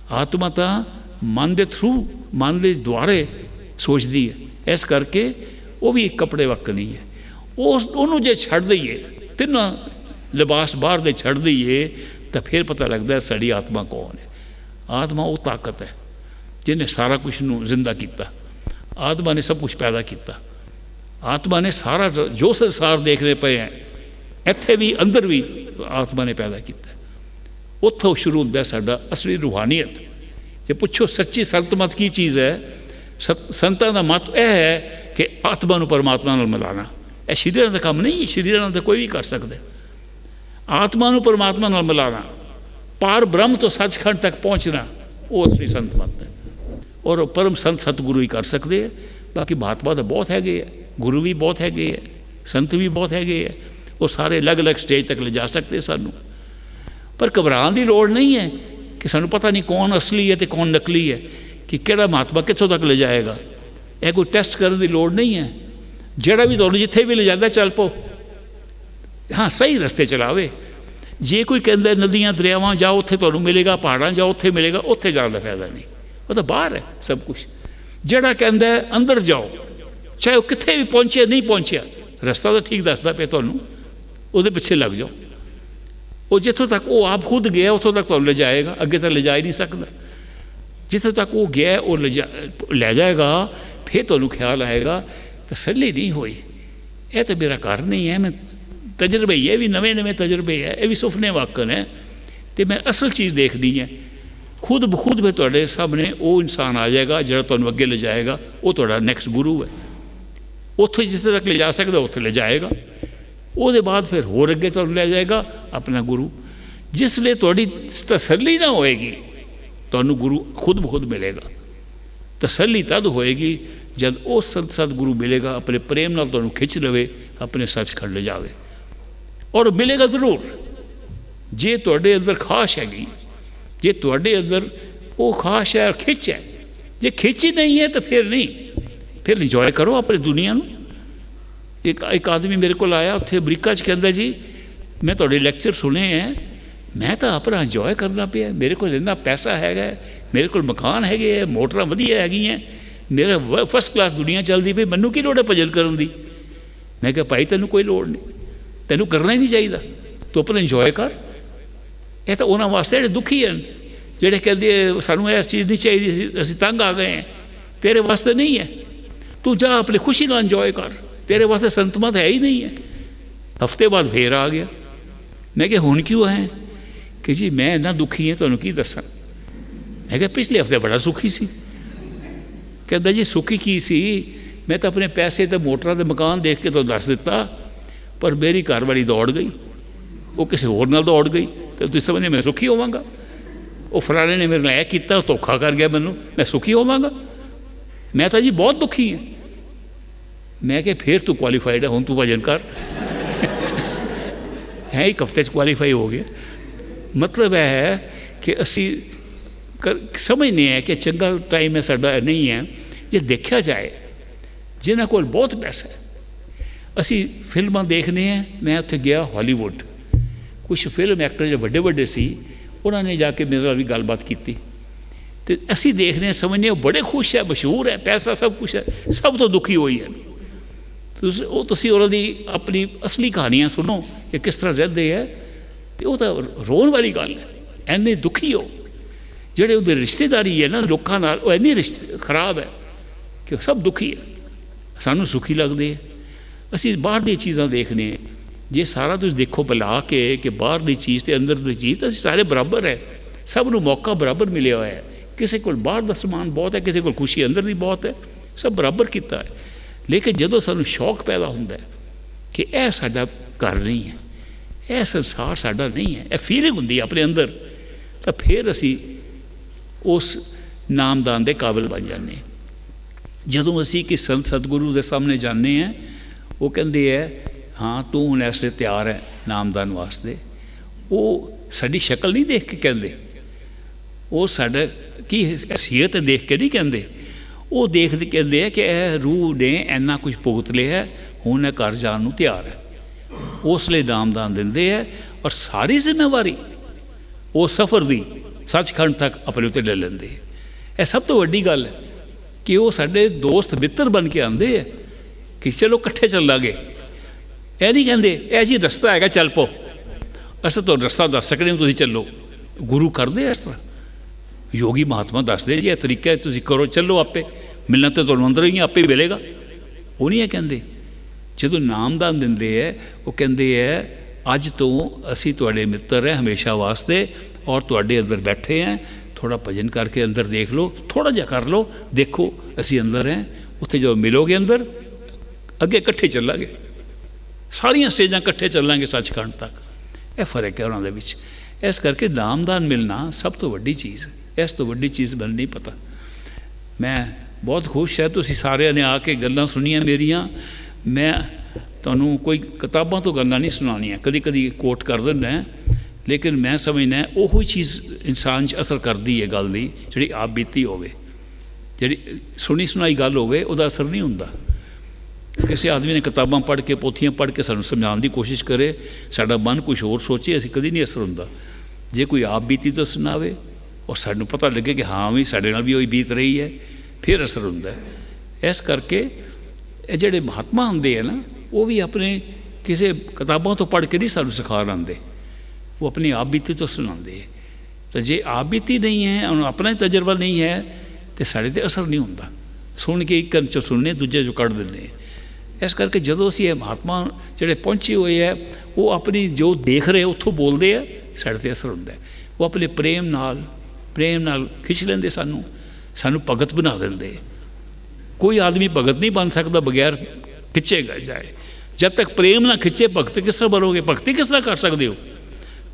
आत्मा तो मन के थ्रू, मन के द्वारे सोचती है. इस करके वो भी एक कपड़े वक्त नहीं है. ਉਹਨੂੰ ਜੇ ਛੱਡ ਦਈਏ, ਤਿੰਨਾਂ ਲਿਬਾਸ ਬਾਹਰ ਦੇ ਛੱਡ ਦਈਏ, ਤਾਂ ਫਿਰ ਪਤਾ ਲੱਗਦਾ ਸਾਡੀ ਆਤਮਾ ਕੌਣ ਹੈ। ਆਤਮਾ ਉਹ ਤਾਕਤ ਹੈ ਜਿਹਨੇ ਸਾਰਾ ਕੁਝ ਨੂੰ ਜ਼ਿੰਦਾ ਕੀਤਾ। ਆਤਮਾ ਨੇ ਸਭ ਕੁਝ ਪੈਦਾ ਕੀਤਾ। ਆਤਮਾ ਨੇ ਸਾਰਾ ਜੋ ਸੰਸਾਰ ਦੇਖਦੇ ਪਏ ਹੈ, ਇੱਥੇ ਵੀ ਅੰਦਰ ਵੀ ਆਤਮਾ ਨੇ ਪੈਦਾ ਕੀਤਾ। ਉੱਥੋਂ ਸ਼ੁਰੂ ਹੁੰਦਾ ਸਾਡਾ ਅਸਲੀ ਰੂਹਾਨੀਅਤ। ਜੇ ਪੁੱਛੋ ਸੱਚੀ ਸੰਤ ਮਤ ਕੀ ਚੀਜ਼ ਹੈ, ਸੰਤਾਂ ਦਾ ਮਤ ਇਹ ਹੈ ਕਿ ਆਤਮਾ ਨੂੰ ਪਰਮਾਤਮਾ ਨਾਲ ਮਿਲਾਉਣਾ। ਇਹ ਸ਼ਰੀਰਾਂ ਦਾ ਕੰਮ ਨਹੀਂ, ਸ਼ਰੀਰਾਂ ਨਾਲ ਤਾਂ ਕੋਈ ਵੀ ਕਰ ਸਕਦਾ। ਆਤਮਾ ਨੂੰ ਪਰਮਾਤਮਾ ਨਾਲ ਮਿਲਾਉਣਾ, ਪਾਰ ਬ੍ਰਹਮ ਤੋਂ ਸੱਚਖੰਡ ਤੱਕ ਪਹੁੰਚਣਾ, ਉਹ ਅਸਲੀ ਸੰਤ ਮਤ ਹੈ। ਔਰ ਪਰਮ ਸੰਤ ਸਤਿਗੁਰੂ ਹੀ ਕਰ ਸਕਦੇ ਹੈ। ਬਾਕੀ ਮਹਾਤਮਾ ਤਾਂ ਬਹੁਤ ਹੈਗੇ ਹੈ, ਗੁਰੂ ਵੀ ਬਹੁਤ ਹੈਗੇ ਹੈ, ਸੰਤ ਵੀ ਬਹੁਤ ਹੈਗੇ ਹੈ। ਉਹ ਸਾਰੇ ਅਲੱਗ-ਅਲੱਗ ਸਟੇਜ ਤੱਕ ਲਿਜਾ ਸਕਦੇ ਸਾਨੂੰ। ਪਰ ਘਬਰਾਉਣ ਦੀ ਲੋੜ ਨਹੀਂ ਹੈ ਕਿ ਸਾਨੂੰ ਪਤਾ ਨਹੀਂ ਕੌਣ ਅਸਲੀ ਹੈ ਅਤੇ ਕੌਣ ਨਕਲੀ ਹੈ, ਕਿ ਕਿਹੜਾ ਮਹਾਤਮਾ ਕਿੱਥੋਂ ਤੱਕ ਲਿਜਾਏਗਾ। ਇਹ ਕੋਈ ਟੈਸਟ ਕਰਨ ਦੀ ਲੋੜ ਨਹੀਂ ਹੈ। ਜਿਹੜਾ ਵੀ ਤੁਹਾਨੂੰ ਜਿੱਥੇ ਵੀ ਲਿਜਾਂਦਾ ਚੱਲ ਪਓ। ਹਾਂ, ਸਹੀ ਰਸਤੇ ਚਲਾਵੇ। ਜੇ ਕੋਈ ਕਹਿੰਦਾ ਨਦੀਆਂ ਦਰਿਆਵਾਂ ਜਾਓ ਉੱਥੇ ਤੁਹਾਨੂੰ ਮਿਲੇਗਾ, ਪਹਾੜਾਂ ਜਾਓ ਉੱਥੇ ਮਿਲੇਗਾ, ਉੱਥੇ ਜਾਣ ਦਾ ਫਾਇਦਾ ਨਹੀਂ, ਉਹ ਤਾਂ ਬਾਹਰ ਹੈ ਸਭ ਕੁਛ। ਜਿਹੜਾ ਕਹਿੰਦਾ ਅੰਦਰ ਜਾਓ, ਚਾਹੇ ਉਹ ਕਿੱਥੇ ਵੀ ਪਹੁੰਚਿਆ ਨਹੀਂ ਪਹੁੰਚਿਆ, ਰਸਤਾ ਤਾਂ ਠੀਕ ਦੱਸਦਾ ਪਿਆ ਤੁਹਾਨੂੰ, ਉਹਦੇ ਪਿੱਛੇ ਲੱਗ ਜਾਓ। ਉਹ ਜਿੱਥੋਂ ਤੱਕ ਉਹ ਆਪ ਖੁਦ ਗਿਆ ਉੱਥੋਂ ਤੱਕ ਤੁਹਾਨੂੰ ਲਿਜਾਏਗਾ, ਅੱਗੇ ਤਾਂ ਲਿਜਾ ਹੀ ਨਹੀਂ ਸਕਦਾ। ਜਿੱਥੋਂ ਤੱਕ ਉਹ ਗਿਆ ਉਹ ਲੈ ਜਾਏਗਾ। ਫਿਰ ਤੁਹਾਨੂੰ ਖਿਆਲ ਆਏਗਾ ਤਸੱਲੀ ਨਹੀਂ ਹੋਈ, ਇਹ ਤਾਂ ਮੇਰਾ ਘਰ ਨਹੀਂ ਹੈ। ਮੈਂ ਤਜਰਬੇ, ਇਹ ਵੀ ਨਵੇਂ ਤਜਰਬੇ ਹੈ, ਇਹ ਵੀ ਸੁਪਨੇ ਵਾਕਨ ਹੈ, ਅਤੇ ਮੈਂ ਅਸਲ ਚੀਜ਼ ਦੇਖਦੀ ਹੈ। ਖੁਦ ਬਖੁਦ ਮੈਂ ਤੁਹਾਡੇ ਸਾਹਮਣੇ ਉਹ ਇਨਸਾਨ ਆ ਜਾਏਗਾ ਜਿਹੜਾ ਤੁਹਾਨੂੰ ਅੱਗੇ ਲਿਜਾਏਗਾ। ਉਹ ਤੁਹਾਡਾ ਨੈਕਸਟ ਗੁਰੂ ਹੈ। ਉੱਥੋਂ ਜਿੱਥੇ ਤੱਕ ਲਿਜਾ ਸਕਦਾ ਉੱਥੇ ਲਿਜਾਏਗਾ। ਉਹਦੇ ਬਾਅਦ ਫਿਰ ਹੋਰ ਅੱਗੇ ਤੁਹਾਨੂੰ ਲੈ ਜਾਏਗਾ ਆਪਣਾ ਗੁਰੂ। ਜਿਸ ਲਈ ਤੁਹਾਡੀ ਤਸੱਲੀ ਨਾ ਹੋਏਗੀ, ਤੁਹਾਨੂੰ ਗੁਰੂ ਖੁਦ ਬਖੁਦ ਮਿਲੇਗਾ। ਤਸੱਲੀ ਤਦ ਹੋਏਗੀ ਜਦ ਉਹ ਸਤਿਗੁਰੂ ਮਿਲੇਗਾ, ਆਪਣੇ ਪ੍ਰੇਮ ਨਾਲ ਤੁਹਾਨੂੰ ਖਿੱਚ ਲਵੇ, ਆਪਣੇ ਸੱਚਖੰਡ ਲਿਜਾਵੇ। ਔਰ ਮਿਲੇਗਾ ਜ਼ਰੂਰ ਜੇ ਤੁਹਾਡੇ ਅੰਦਰ ਖਾਸ਼ ਹੈਗੀ, ਜੇ ਤੁਹਾਡੇ ਅੰਦਰ ਉਹ ਖਾਸ਼ ਹੈ, ਖਿੱਚ ਹੈ। ਜੇ ਖਿੱਚ ਹੀ ਨਹੀਂ ਹੈ ਤਾਂ ਫਿਰ ਨਹੀਂ, ਫਿਰ ਇੰਜੋਏ ਕਰੋ ਆਪਣੀ ਦੁਨੀਆ ਨੂੰ। ਇੱਕ ਆਦਮੀ ਮੇਰੇ ਕੋਲ ਆਇਆ ਉੱਥੇ ਅਮਰੀਕਾ 'ਚ, ਕਹਿੰਦਾ ਜੀ ਮੈਂ ਤੁਹਾਡੇ ਲੈਕਚਰ ਸੁਣੇ ਹੈ, ਮੈਂ ਤਾਂ ਆਪਣਾ ਇੰਜੋਏ ਕਰਨਾ ਪਿਆ। ਮੇਰੇ ਕੋਲ ਇੰਨਾ ਪੈਸਾ ਹੈਗਾ, ਮੇਰੇ ਕੋਲ ਮਕਾਨ ਹੈਗੇ ਹੈ, ਮੋਟਰਾਂ ਵਧੀਆ ਹੈਗੀਆਂ, ਮੇਰਾ ਫਸਟ ਕਲਾਸ ਦੁਨੀਆ ਚੱਲਦੀ ਪਈ, ਮੈਨੂੰ ਕੀ ਲੋੜ ਹੈ ਭਜਨ ਕਰਨ ਦੀ। ਮੈਂ ਕਿਹਾ ਭਾਈ ਤੈਨੂੰ ਕੋਈ ਲੋੜ ਨਹੀਂ, ਤੈਨੂੰ ਕਰਨਾ ਹੀ ਨਹੀਂ ਚਾਹੀਦਾ, ਤੂੰ ਆਪਣਾ ਇੰਜੋਏ ਕਰ। ਇਹ ਤਾਂ ਉਹਨਾਂ ਵਾਸਤੇ ਜਿਹੜੇ ਦੁਖੀ ਹਨ, ਜਿਹੜੇ ਕਹਿੰਦੇ ਸਾਨੂੰ ਇਹ ਚੀਜ਼ ਨਹੀਂ ਚਾਹੀਦੀ, ਅਸੀਂ ਤੰਗ ਆ ਗਏ ਹਾਂ। ਤੇਰੇ ਵਾਸਤੇ ਨਹੀਂ ਹੈ, ਤੂੰ ਜਾ ਆਪਣੀ ਖੁਸ਼ੀ ਨਾਲ ਇੰਜੋਏ ਕਰ। ਤੇਰੇ ਵਾਸਤੇ ਸੰਤਮਤ ਹੈ ਹੀ ਨਹੀਂ ਹੈ। ਹਫ਼ਤੇ ਬਾਅਦ ਫੇਰ ਆ ਗਿਆ। ਮੈਂ ਕਿਹਾ ਹੁਣ ਕਿਉਂ ਹੈ? ਕਿ ਜੀ ਮੈਂ ਇੰਨਾ ਦੁਖੀ ਹਾਂ, ਤੁਹਾਨੂੰ ਕੀ ਦੱਸਾਂ। ਮੈਂ ਕਿਹਾ ਪਿਛਲੇ ਹਫ਼ਤੇ ਬੜਾ ਸੁਖੀ ਸੀ। ਕਹਿੰਦਾ ਜੀ ਸੁਖੀ ਕੀ ਸੀ, ਮੈਂ ਤਾਂ ਆਪਣੇ ਪੈਸੇ ਅਤੇ ਮੋਟਰਾਂ ਦੇ ਮਕਾਨ ਦੇਖ ਕੇ ਤੁਹਾਨੂੰ ਦੱਸ ਦਿੱਤਾ, ਪਰ ਮੇਰੀ ਘਰ ਵਾਲੀ ਦੌੜ ਗਈ, ਉਹ ਕਿਸੇ ਹੋਰ ਨਾਲ ਦੌੜ ਗਈ, ਅਤੇ ਤੁਸੀਂ ਸਮਝਦੇ ਮੈਂ ਸੁਖੀ ਹੋਵਾਂਗਾ। ਉਹ ਫਲਾਣੇ ਨੇ ਮੇਰੇ ਨਾਲ ਇਹ ਕੀਤਾ, ਧੋਖਾ ਕਰ ਗਿਆ ਮੈਨੂੰ, ਮੈਂ ਸੁਖੀ ਹੋਵਾਂਗਾ? ਮੈਂ ਤਾਂ ਜੀ ਬਹੁਤ ਦੁਖੀ ਹਾਂ। ਮੈਂ ਕਿਹਾ ਫਿਰ ਤੂੰ ਕੁਆਲੀਫਾਈਡ ਹੈ, ਹੁਣ ਤੂੰ ਭਜਨ ਕਰ। ਹੈ ਇੱਕ ਹਫ਼ਤੇ 'ਚ ਕੁਆਲੀਫਾਈ ਹੋ ਗਿਆ। ਮਤਲਬ ਇਹ ਹੈ ਕਿ ਅਸੀਂ ਸਮਝਦੇ ਹਾਂ ਕਿ ਚੰਗਾ ਟਾਈਮ ਹੈ ਸਾਡਾ, ਨਹੀਂ ਹੈ। ਜੇ ਦੇਖਿਆ ਜਾਏ ਜਿਨ੍ਹਾਂ ਕੋਲ ਬਹੁਤ ਪੈਸਾ ਹੈ, ਅਸੀਂ ਫਿਲਮਾਂ ਦੇਖਦੇ ਹਾਂ। ਮੈਂ ਉੱਥੇ ਗਿਆ ਹਾਲੀਵੁੱਡ, ਕੁਛ ਫਿਲਮ ਐਕਟਰ ਜਿਹੜੇ ਵੱਡੇ ਵੱਡੇ ਸੀ, ਉਹਨਾਂ ਨੇ ਜਾ ਕੇ ਮੇਰੇ ਨਾਲ ਵੀ ਗੱਲਬਾਤ ਕੀਤੀ, ਅਤੇ ਅਸੀਂ ਦੇਖਦੇ ਹਾਂ, ਸਮਝਦੇ ਹਾਂ ਬੜੇ ਖੁਸ਼ ਹੈ, ਮਸ਼ਹੂਰ ਹੈ, ਪੈਸਾ ਸਭ ਕੁਛ ਹੈ, ਸਭ ਤੋਂ ਦੁਖੀ ਹੋਈ ਹੈ। ਤੁਸੀਂ ਉਹਨਾਂ ਦੀ ਆਪਣੀ ਅਸਲੀ ਕਹਾਣੀਆਂ ਸੁਣੋ ਕਿ ਕਿਸ ਤਰ੍ਹਾਂ ਰਹਿੰਦੇ ਹੈ, ਅਤੇ ਉਹ ਤਾਂ ਰੋਣ ਵਾਲੀ ਗੱਲ ਹੈ। ਇੰਨੇ ਦੁਖੀ ਹੋ, ਜਿਹੜੇ ਉਹਦੇ ਰਿਸ਼ਤੇਦਾਰੀ ਹੈ ਨਾ ਲੋਕਾਂ ਨਾਲ, ਉਹ ਇੰਨੀ ਖਰਾਬ ਹੈ ਕਿ ਸਭ ਦੁਖੀ ਹੈ। ਸਾਨੂੰ ਸੁਖੀ ਲੱਗਦੇ ਹੈ। ਅਸੀਂ ਬਾਹਰ ਦੀਆਂ ਚੀਜ਼ਾਂ ਦੇਖਦੇ ਹਾਂ। ਜੇ ਸਾਰਾ ਤੁਸੀਂ ਦੇਖੋ ਬੁਲਾ ਕੇ ਕਿ ਬਾਹਰ ਦੀ ਚੀਜ਼ ਅਤੇ ਅੰਦਰ ਦੀ ਚੀਜ਼, ਤਾਂ ਅਸੀਂ ਸਾਰੇ ਬਰਾਬਰ ਹੈ। ਸਭ ਨੂੰ ਮੌਕਾ ਬਰਾਬਰ ਮਿਲਿਆ ਹੋਇਆ ਹੈ। ਕਿਸੇ ਕੋਲ ਬਾਹਰ ਦਾ ਸਮਾਨ ਬਹੁਤ ਹੈ, ਕਿਸੇ ਕੋਲ ਖੁਸ਼ੀ ਅੰਦਰ ਦੀ ਬਹੁਤ ਹੈ, ਸਭ ਬਰਾਬਰ ਕੀਤਾ ਹੈ। ਲੇਕਿਨ ਜਦੋਂ ਸਾਨੂੰ ਸ਼ੌਕ ਪੈਦਾ ਹੁੰਦਾ ਕਿ ਇਹ ਸਾਡਾ ਘਰ ਨਹੀਂ ਹੈ, ਇਹ ਸੰਸਾਰ ਸਾਡਾ ਨਹੀਂ ਹੈ, ਇਹ ਫੀਲਿੰਗ ਹੁੰਦੀ ਆਪਣੇ ਅੰਦਰ, ਤਾਂ ਫਿਰ ਅਸੀਂ ਉਸ ਨਾਮਦਾਨ ਦੇ ਕਾਬਿਲ ਬਣ ਜਾਂਦੇ ਹਾਂ। ਜਦੋਂ ਅਸੀਂ ਕਿਸੇ ਸੰਤ ਸਤਿਗੁਰੂ ਦੇ ਸਾਹਮਣੇ ਜਾਂਦੇ ਹਾਂ, ਉਹ ਕਹਿੰਦੇ ਹੈ ਹਾਂ ਤੂੰ ਹੁਣ ਇਸ ਲਈ ਤਿਆਰ ਹੈ ਨਾਮਦਾਨ ਵਾਸਤੇ। ਉਹ ਸਾਡੀ ਸ਼ਕਲ ਨਹੀਂ ਦੇਖ ਕੇ ਕਹਿੰਦੇ, ਉਹ ਸਾਡਾ ਕੀ ਹਸੀਅਤ ਦੇਖ ਕੇ ਨਹੀਂ ਕਹਿੰਦੇ। ਉਹ ਦੇਖਦੇ ਕਹਿੰਦੇ ਆ ਕਿ ਇਹ ਰੂਹ ਨੇ ਇੰਨਾ ਕੁਝ ਭੁਗਤ ਲਿਆ, ਹੁਣ ਇਹ ਘਰ ਜਾਣ ਨੂੰ ਤਿਆਰ ਹੈ। ਉਸ ਲਈ ਨਾਮਦਾਨ ਦਿੰਦੇ ਹੈ, ਔਰ ਸਾਰੀ ਜ਼ਿੰਮੇਵਾਰੀ ਉਹ ਸਫ਼ਰ ਦੀ ਸੱਚਖੰਡ ਤੱਕ ਆਪਣੇ ਉੱਤੇ ਲੈ ਲੈਂਦੇ। ਇਹ ਸਭ ਤੋਂ ਵੱਡੀ ਗੱਲ ਹੈ ਕਿ ਉਹ ਸਾਡੇ ਦੋਸਤ ਮਿੱਤਰ ਬਣ ਕੇ ਆਉਂਦੇ ਹੈ ਕਿ ਚਲੋ ਇਕੱਠੇ ਚੱਲਾਂਗੇ। ਇਹ ਨਹੀਂ ਕਹਿੰਦੇ ਇਹ ਜੀ ਰਸਤਾ ਹੈਗਾ ਚੱਲ ਪੋ, ਅਸੀਂ ਤੁਹਾਨੂੰ ਰਸਤਾ ਦੱਸ ਸਕਦੇ ਹਾਂ, ਤੁਸੀਂ ਚੱਲੋ। ਗੁਰੂ ਕਰਦੇ ਇਸ ਤਰ੍ਹਾਂ, ਯੋਗੀ ਮਹਾਤਮਾ ਦੱਸਦੇ ਜੀ ਇਹ ਤਰੀਕਾ ਹੈ, ਤੁਸੀਂ ਕਰੋ, ਚੱਲੋ, ਆਪੇ ਮਿਲਣਾ ਤਾਂ ਤੁਹਾਨੂੰ ਅੰਦਰ ਹੀ ਆਪੇ ਮਿਲੇਗਾ। ਉਹ ਨਹੀਂ ਇਹ ਕਹਿੰਦੇ। ਜਦੋਂ ਨਾਮਦਾਨ ਦਿੰਦੇ ਹੈ ਉਹ ਕਹਿੰਦੇ ਹੈ ਅੱਜ ਤੋਂ ਅਸੀਂ ਤੁਹਾਡੇ ਮਿੱਤਰ ਹੈ ਹਮੇਸ਼ਾ ਵਾਸਤੇ, ਔਰ ਤੁਹਾਡੇ ਅੰਦਰ ਬੈਠੇ हैं, थोड़ा भजन करके अंदर देख लो, थोड़ा जा कर लो, देखो असी अंदर हैं, उत्थे जो मिलोगे अंदर अगे इकट्ठे चलांगे, सारिया स्टेजां इकट्ठे चलांगे सचखंड तक। यह फर्क है उन्होंने विच। इस करके नामदान मिलना सब तो वड्डी चीज़ है, इस तो वड्डी चीज़ मैनूं नहीं पता। मैं बहुत खुश है तुसीं सारिਆਂ ने आके गल्लां सुनियां मेरियां। मैं तुहानूं कोई किताबां तो गल्लां नहीं सुनानियां, कदी कदी कोट कर दिंदा है, लेकिन मैं समझना ਉਹੋ चीज़ इंसान 'ਚ असर करती है गल की जी आप बीती होवे, जी सुनी सुनाई गल होवे ਉਹਦਾ असर नहीं ਹੁੰਦਾ। किसी आदमी ने किताबां पढ़ के पोथियां पढ़ के सानूं समझाउण की कोशिश करे, साडा मन कुछ होर सोचे, असीं कदी नहीं असर हुंदा। जे कोई आप बीती तो सुनावे और सानूं पता लगे कि हाँ भी साडे नाल भी ਉਹੀ बीत रही है, फिर असर हुंदा है। इस करके ਇਹ ਜਿਹੜੇ महात्मा हुंदे है ना, वो भी अपने किसी किताबों तो पढ़ के नहीं सानूं सिखाण आंदे, वो अपनी आप बीती तो सुनाते। तो जे आप बीती नहीं है, अपना ही तजर्बा नहीं है, तो साढ़े ते असर नहीं होता। सुन के एक कंन चो सुनने, दूजे चो कढ़ देने। इस करके जदों असीं महात्मा जिहड़े पहुँचे हुए है, वो अपनी जो देख रहे उत्थों बोलते हैं, साढ़े ते असर होंदा है। वो अपने प्रेम नाल खिंच लेंदे, सानू भगत बना देंदे। कोई आदमी भगत नहीं बन सकता बगैर खिंचे जाए। जब तक प्रेम ना खिंचे भगत किस तरह बनोगे, भगती किस तरह कर सकते हो।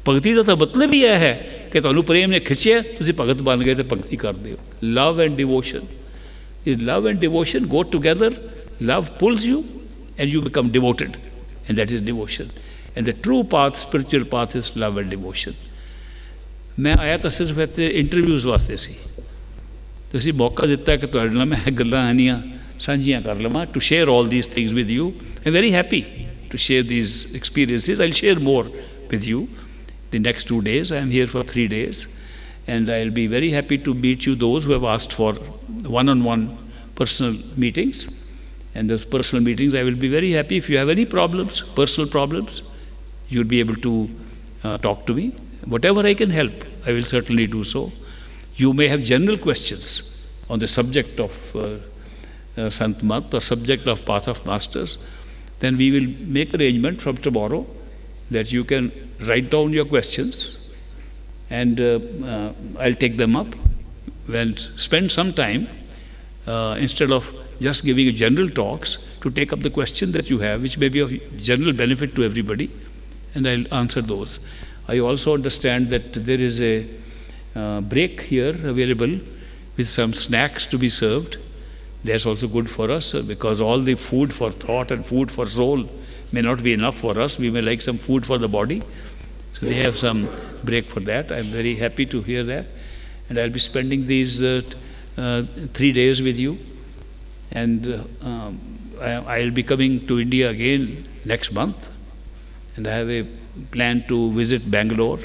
भगती का तो मतलब ही यह है कि तुहानूं प्रेम ने खिंचे, तुसीं भगत बन गए तो भगती करते हो। Love and devotion, love and devotion go together. Love pools you and you become devoted, and that is devotion. And the true path, spiritual path is love and devotion. मैं आया तो सिर्फ इत्थे इंटरव्यूज़ वास्ते सी, तुसीं मौका दिता कि तुहाडे नाल मैं गल्लां आनियां सांझियां कर लवां, to share all these things with you. I am very happy to share these experiences. I will share more with you the next 2 days. I am here for 3 days, and I'll be very happy to meet you, those who have asked for one-on-one personal meetings. And those personal meetings, I will be very happy. If you have any problems, personal problems, you'll be able to talk to me. Whatever I can help, I will certainly do so. You may have general questions on the subject of Sant Mat or subject of Path of Masters. Then we will make arrangement from tomorrow that you can write down your questions, and I'll take them up. We'll spend some time, instead of just giving you general talks, to take up the question that you have, which may be of general benefit to everybody, and I'll answer those. I also understand that there is a break here available with some snacks to be served. That's also good for us, because all the food for thought and food for soul may not be enough for us. We may like some food for the body. So they have some break for that. I'm very happy to hear that. And I'll be spending these 3 days with you. And I'll be coming to India again next month. And I have a plan to visit Bangalore.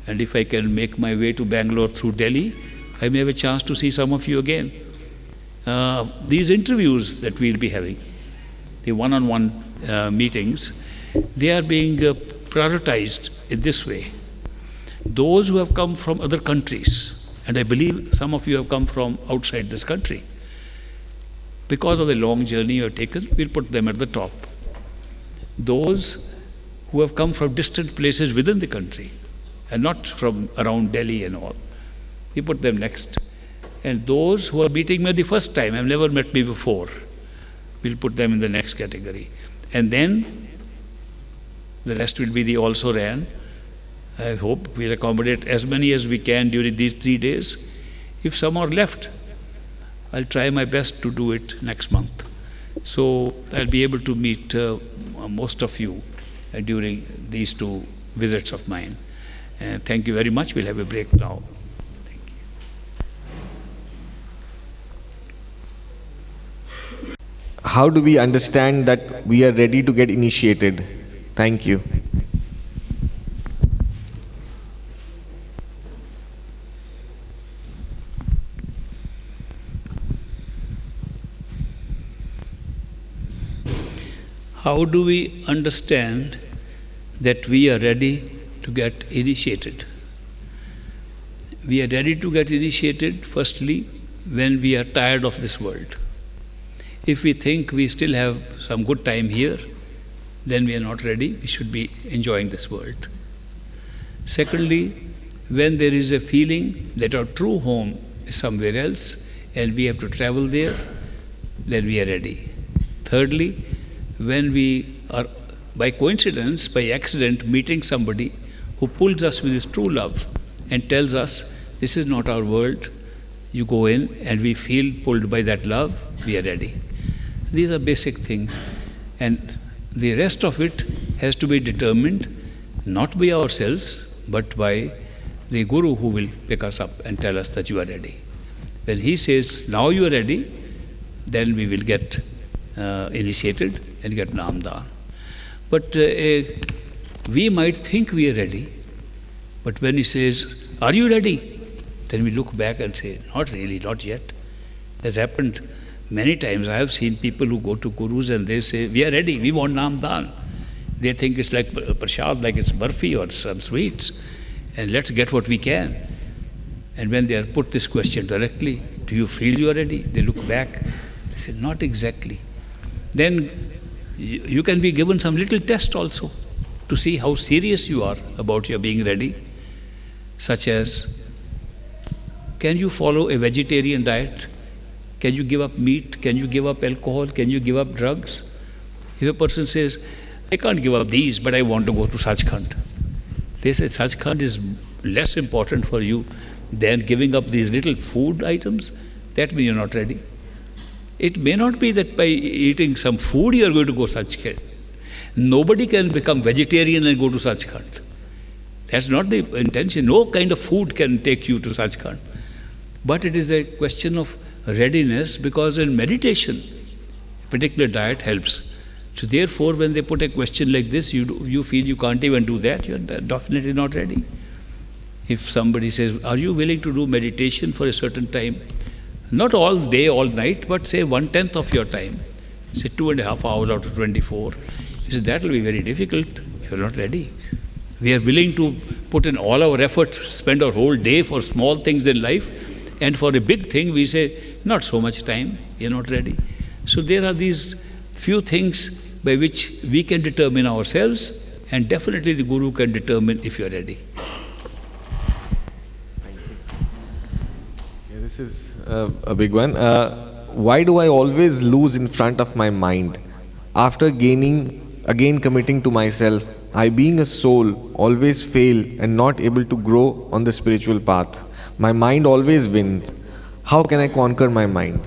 And if I can make my way to Bangalore through Delhi, I may have a chance to see some of you again. These interviews that we'll be having, the one-on-one meetings, they are being prioritized in this way. Those who have come from other countries, and I believe some of you have come from outside this country, because of the long journey you have taken, we'll put them at the top. Those who have come from distant places within the country, and not from around Delhi and all, we put them next. And those who are meeting me the first time, have never met me before, we'll put them in the next category. And then the rest will be the also ran. I hope we'll accommodate as many as we can during these 3 days. If some are left, I'll try my best to do it next month. So I'll be able to meet most of you during these 2 visits of mine. Thank you very much. We'll have a break now. How do we understand that we are ready to get initiated? Thank you. how do we understand that we are ready to get initiated? We are ready to get initiated, firstly, when we are tired of this world. If we think we still have some good time here, then we are not ready. We should be enjoying this world. Secondly, when there is a feeling that our true home is somewhere else and we have to travel there, then we are ready. Thirdly, when we are, by coincidence, by accident, meeting somebody who pulls us with his true love and tells us, this is not our world, you go in, and we feel pulled by that love, we are ready. These are basic things. And the rest of it has to be determined not by ourselves, but by the Guru who will pick us up and tell us that you are ready. When he says, now you are ready, then we will get initiated and get Namdan. But we might think we are ready, but when he says, are you ready? Then we look back and say, not really, not yet. That's happened many times. I have seen people who go to gurus and they say, we are ready, we want Namdan. They think it's like prasad, like it's barfi or some sweets, and let's get what we can. And when they are put this question directly, do you feel you are ready? They look back, they say, not exactly. Then you can be given some little test also to see how serious you are about your being ready, such as, can you follow a vegetarian diet? Can you give up meat? Can you give up alcohol? Can you give up drugs? If a person says, I can't give up these, but I want to go to Sachkhand. They say, Sachkhand is less important for you than giving up these little food items. That means you're not ready. It may not be that by eating some food you are going to go Sachkhand. Nobody can become vegetarian and go to Sachkhand. That's not the intention. No kind of food can take you to Sachkhand. But it is a question of readiness, because in meditation, a particular diet helps. So therefore, when they put a question like this, you feel you can't even do that, you're definitely not ready. If somebody says, are you willing to do meditation for a certain time? Not all day, all night, but say 1/10 of your time. Say 2.5 hours out of 24. You say, that will be very difficult. You're not ready. We are willing to put in all our effort, spend our whole day for small things in life, and for a big thing we say, not so much time, you're not ready. So there are these few things by which we can determine ourselves, and definitely the Guru can determine if you're ready. Yeah, this is a big one. Why do I always lose in front of my mind? After again committing to myself, I being a soul always fail and not able to grow on the spiritual path. My mind always wins. How can I conquer my mind?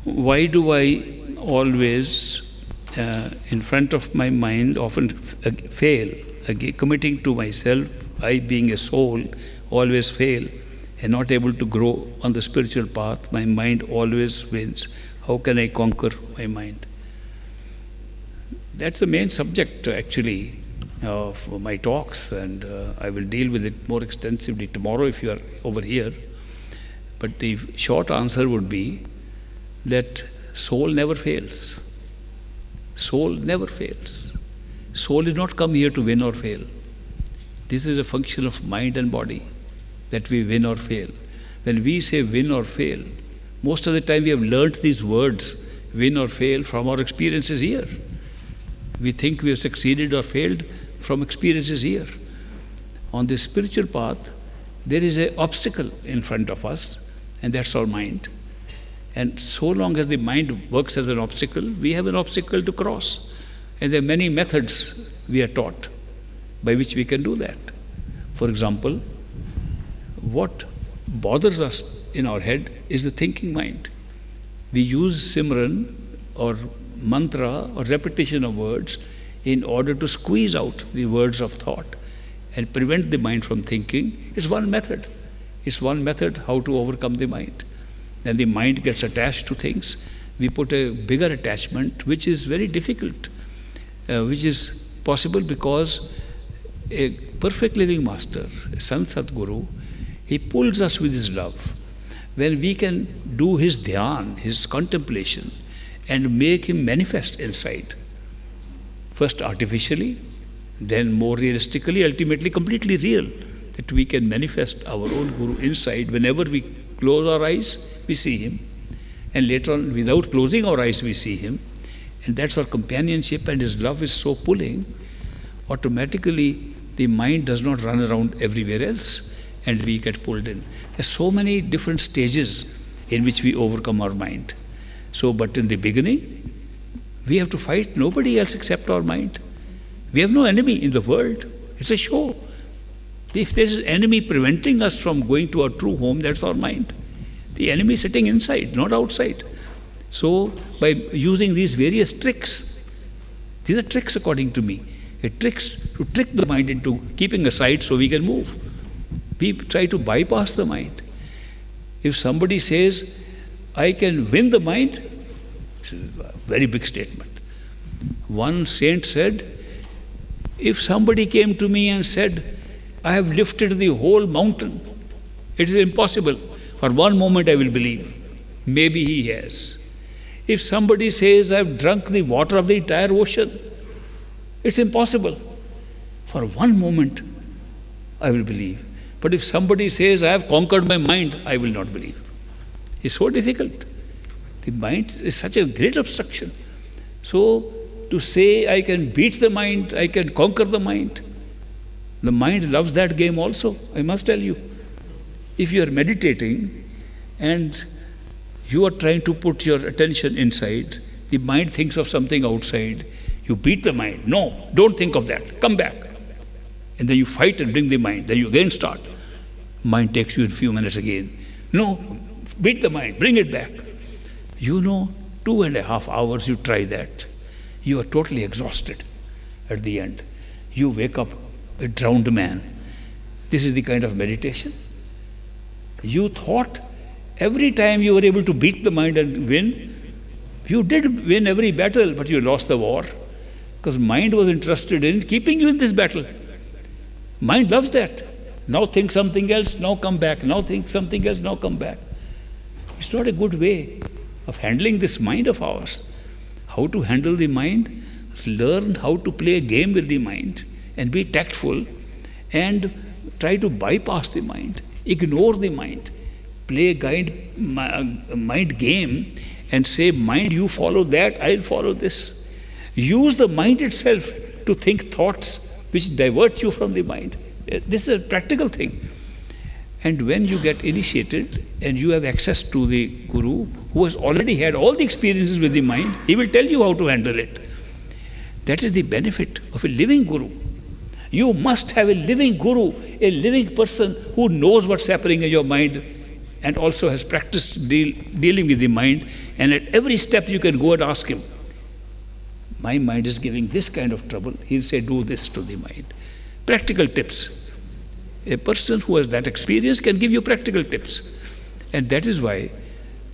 Why do I always, in front of my mind, often fail? Committing to myself, I being a soul, always fail and not able to grow on the spiritual path. My mind always wins. How can I conquer my mind? That's the main subject, actually, of my talks, and I will deal with it more extensively tomorrow if you are over here. But the short answer would be that soul never fails. Soul never fails. Soul is not come here to win or fail. This is a function of mind and body, that we win or fail. When we say win or fail, most of the time we have learnt these words, win or fail, from our experiences here. We think we have succeeded or failed from experiences here. On the spiritual path, there is an obstacle in front of us, and that's our mind. And so long as the mind works as an obstacle, we have an obstacle to cross. And there are many methods we are taught by which we can do that. For example, what bothers us in our head is the thinking mind. We use Simran or mantra or repetition of words in order to squeeze out the words of thought and prevent the mind from thinking. It's one method. It's one method how to overcome the mind. Then the mind gets attached to things. We put a bigger attachment, which is very difficult, which is possible because a perfect living master, a Sant Sadguru, He pulls us with His love. When we can do His dhyan, His contemplation, and make Him manifest inside, first artificially, then more realistically, ultimately completely real, that we can manifest our own Guru inside. Whenever we close our eyes, we see Him. And later on, without closing our eyes, we see Him. And that's our companionship, and His love is so pulling, automatically the mind does not run around everywhere else, and we get pulled in. There's so many different stages in which we overcome our mind. So, but in the beginning, we have to fight nobody else except our mind. We have no enemy in the world. It's a show. If there is an enemy preventing us from going to our true home, that's our mind. The enemy is sitting inside, not outside. So, by using these various tricks, these are tricks according to me, tricks to trick the mind into keeping aside so we can move. We try to bypass the mind. If somebody says, I can win the mind, it's a very big statement. One saint said, if somebody came to me and said, I have lifted the whole mountain, it is impossible. For one moment I will believe. Maybe he has. If somebody says, I have drunk the water of the entire ocean, it's impossible. For one moment I will believe. But if somebody says, I have conquered my mind, I will not believe. It's so difficult. The mind is such a great obstruction. So, to say I can beat the mind, I can conquer the mind loves that game also, I must tell you. If you are meditating and you are trying to put your attention inside, the mind thinks of something outside, you beat the mind. No, don't think of that, come back. And then you fight and bring the mind, then you again start. Mind takes you in a few minutes again. No, beat the mind, bring it back. 2.5 hours you try that. You are totally exhausted at the end. You wake up a drowned man. This is the kind of meditation. You thought every time you were able to beat the mind and win, you did win every battle, but you lost the war. Because mind was interested in keeping you in this battle. Mind loves that. Now think something else, now come back. Now think something else, now come back. It's not a good way of handling this mind of ours. How to handle the mind? Learn how to play a game with the mind and be tactful and try to bypass the mind, ignore the mind, play a mind game and say, mind, you follow that, I'll follow this. Use the mind itself to think thoughts which divert you from the mind. This is a practical thing. And when you get initiated and you have access to the Guru who has already had all the experiences with the mind, he will tell you how to handle it. That is the benefit of a living Guru. You must have a living Guru, a living person who knows what's happening in your mind and also has practiced dealing with the mind. And at every step you can go and ask him, my mind is giving this kind of trouble. He'll say, do this to the mind. Practical tips. A person who has that experience can give you practical tips. And that is why,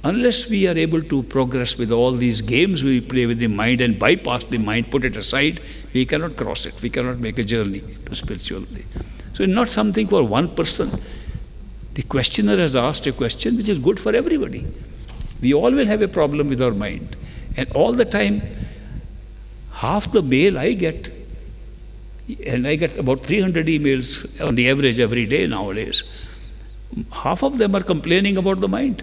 unless we are able to progress with all these games we play with the mind and bypass the mind, put it aside, we cannot cross it. We cannot make a journey to spirituality. So it's not something for one person. The questioner has asked a question which is good for everybody. We all will have a problem with our mind. And all the time, half the mail I get, and I get about 300 emails on the average every day nowadays, half of them are complaining about the mind.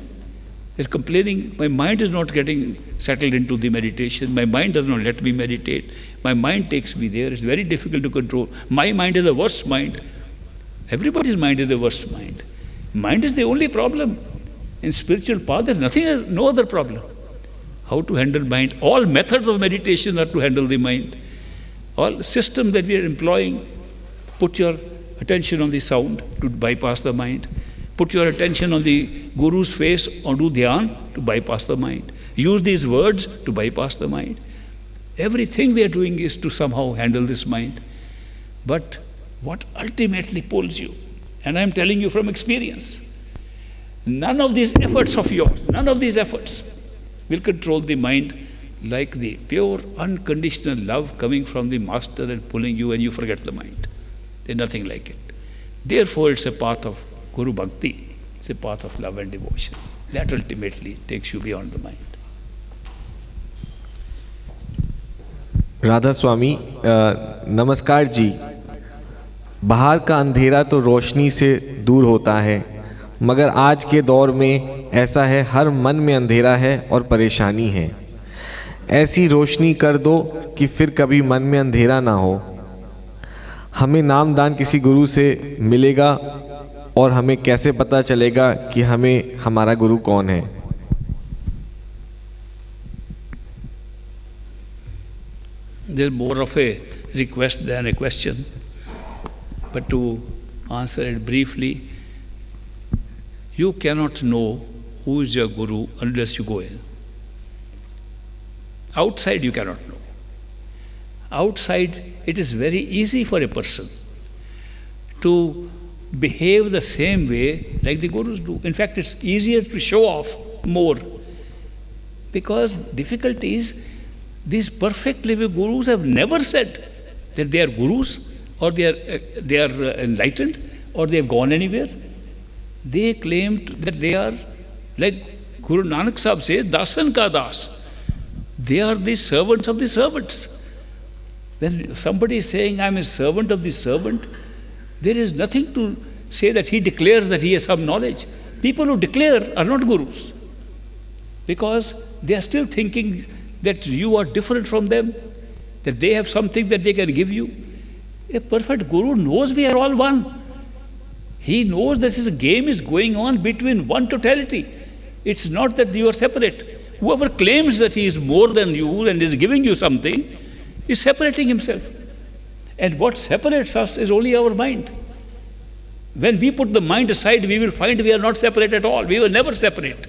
They're complaining, my mind is not getting settled into the meditation, my mind does not let me meditate, my mind takes me there, it's very difficult to control. My mind is the worst mind. Everybody's mind is the worst mind. Mind is the only problem. In spiritual path, there's nothing, no other problem. How to handle mind? All methods of meditation are to handle the mind. All systems that we are employing, put your attention on the sound to bypass the mind. Put your attention on the Guru's face or do dhyan to bypass the mind. Use these words to bypass the mind. Everything we are doing is to somehow handle this mind. But what ultimately pulls you, and I am telling you from experience, none of these efforts of yours, none of these efforts will control the mind like the pure unconditional love coming from the master and pulling you and you forget the mind. There's nothing like it. Therefore, it's a path of Guru Bhakti is a path of love and devotion. That ultimately takes you beyond the mind. Radha Swami, नमस्कार जी। बाहर का अंधेरा तो रोशनी से दूर होता है, मगर आज के दौर में ऐसा है, हर मन में अंधेरा है और परेशानी है। ऐसी रोशनी कर दो कि फिर कभी मन में अंधेरा ना हो। हमें नामदान किसी गुरु से मिलेगा और हमें कैसे पता चलेगा कि हमें हमारा गुरु कौन है? There's more of a request than a question, but to answer it briefly, you cannot know who is your guru unless you go in. Outside you cannot know. Outside it is very easy for a person to behave the same way like the gurus do. In fact, it's easier to show off more, because difficulty is these perfect living gurus have never said that they are gurus or they are enlightened or they have gone anywhere. They claimed that they are, like Guru Nanak Sahib says, Dasan ka das. They are the servants of the servants. When somebody is saying, I am a servant of the servant, there is nothing to say that he declares that he has some knowledge. People who declare are not gurus, because they are still thinking that you are different from them, that they have something that they can give you. A perfect guru knows we are all one. He knows that this game is going on between one totality. It's not that you are separate. Whoever claims that he is more than you and is giving you something is separating himself. And what separates us is only our mind. When we put the mind aside, we will find we are not separate at all. We were never separate.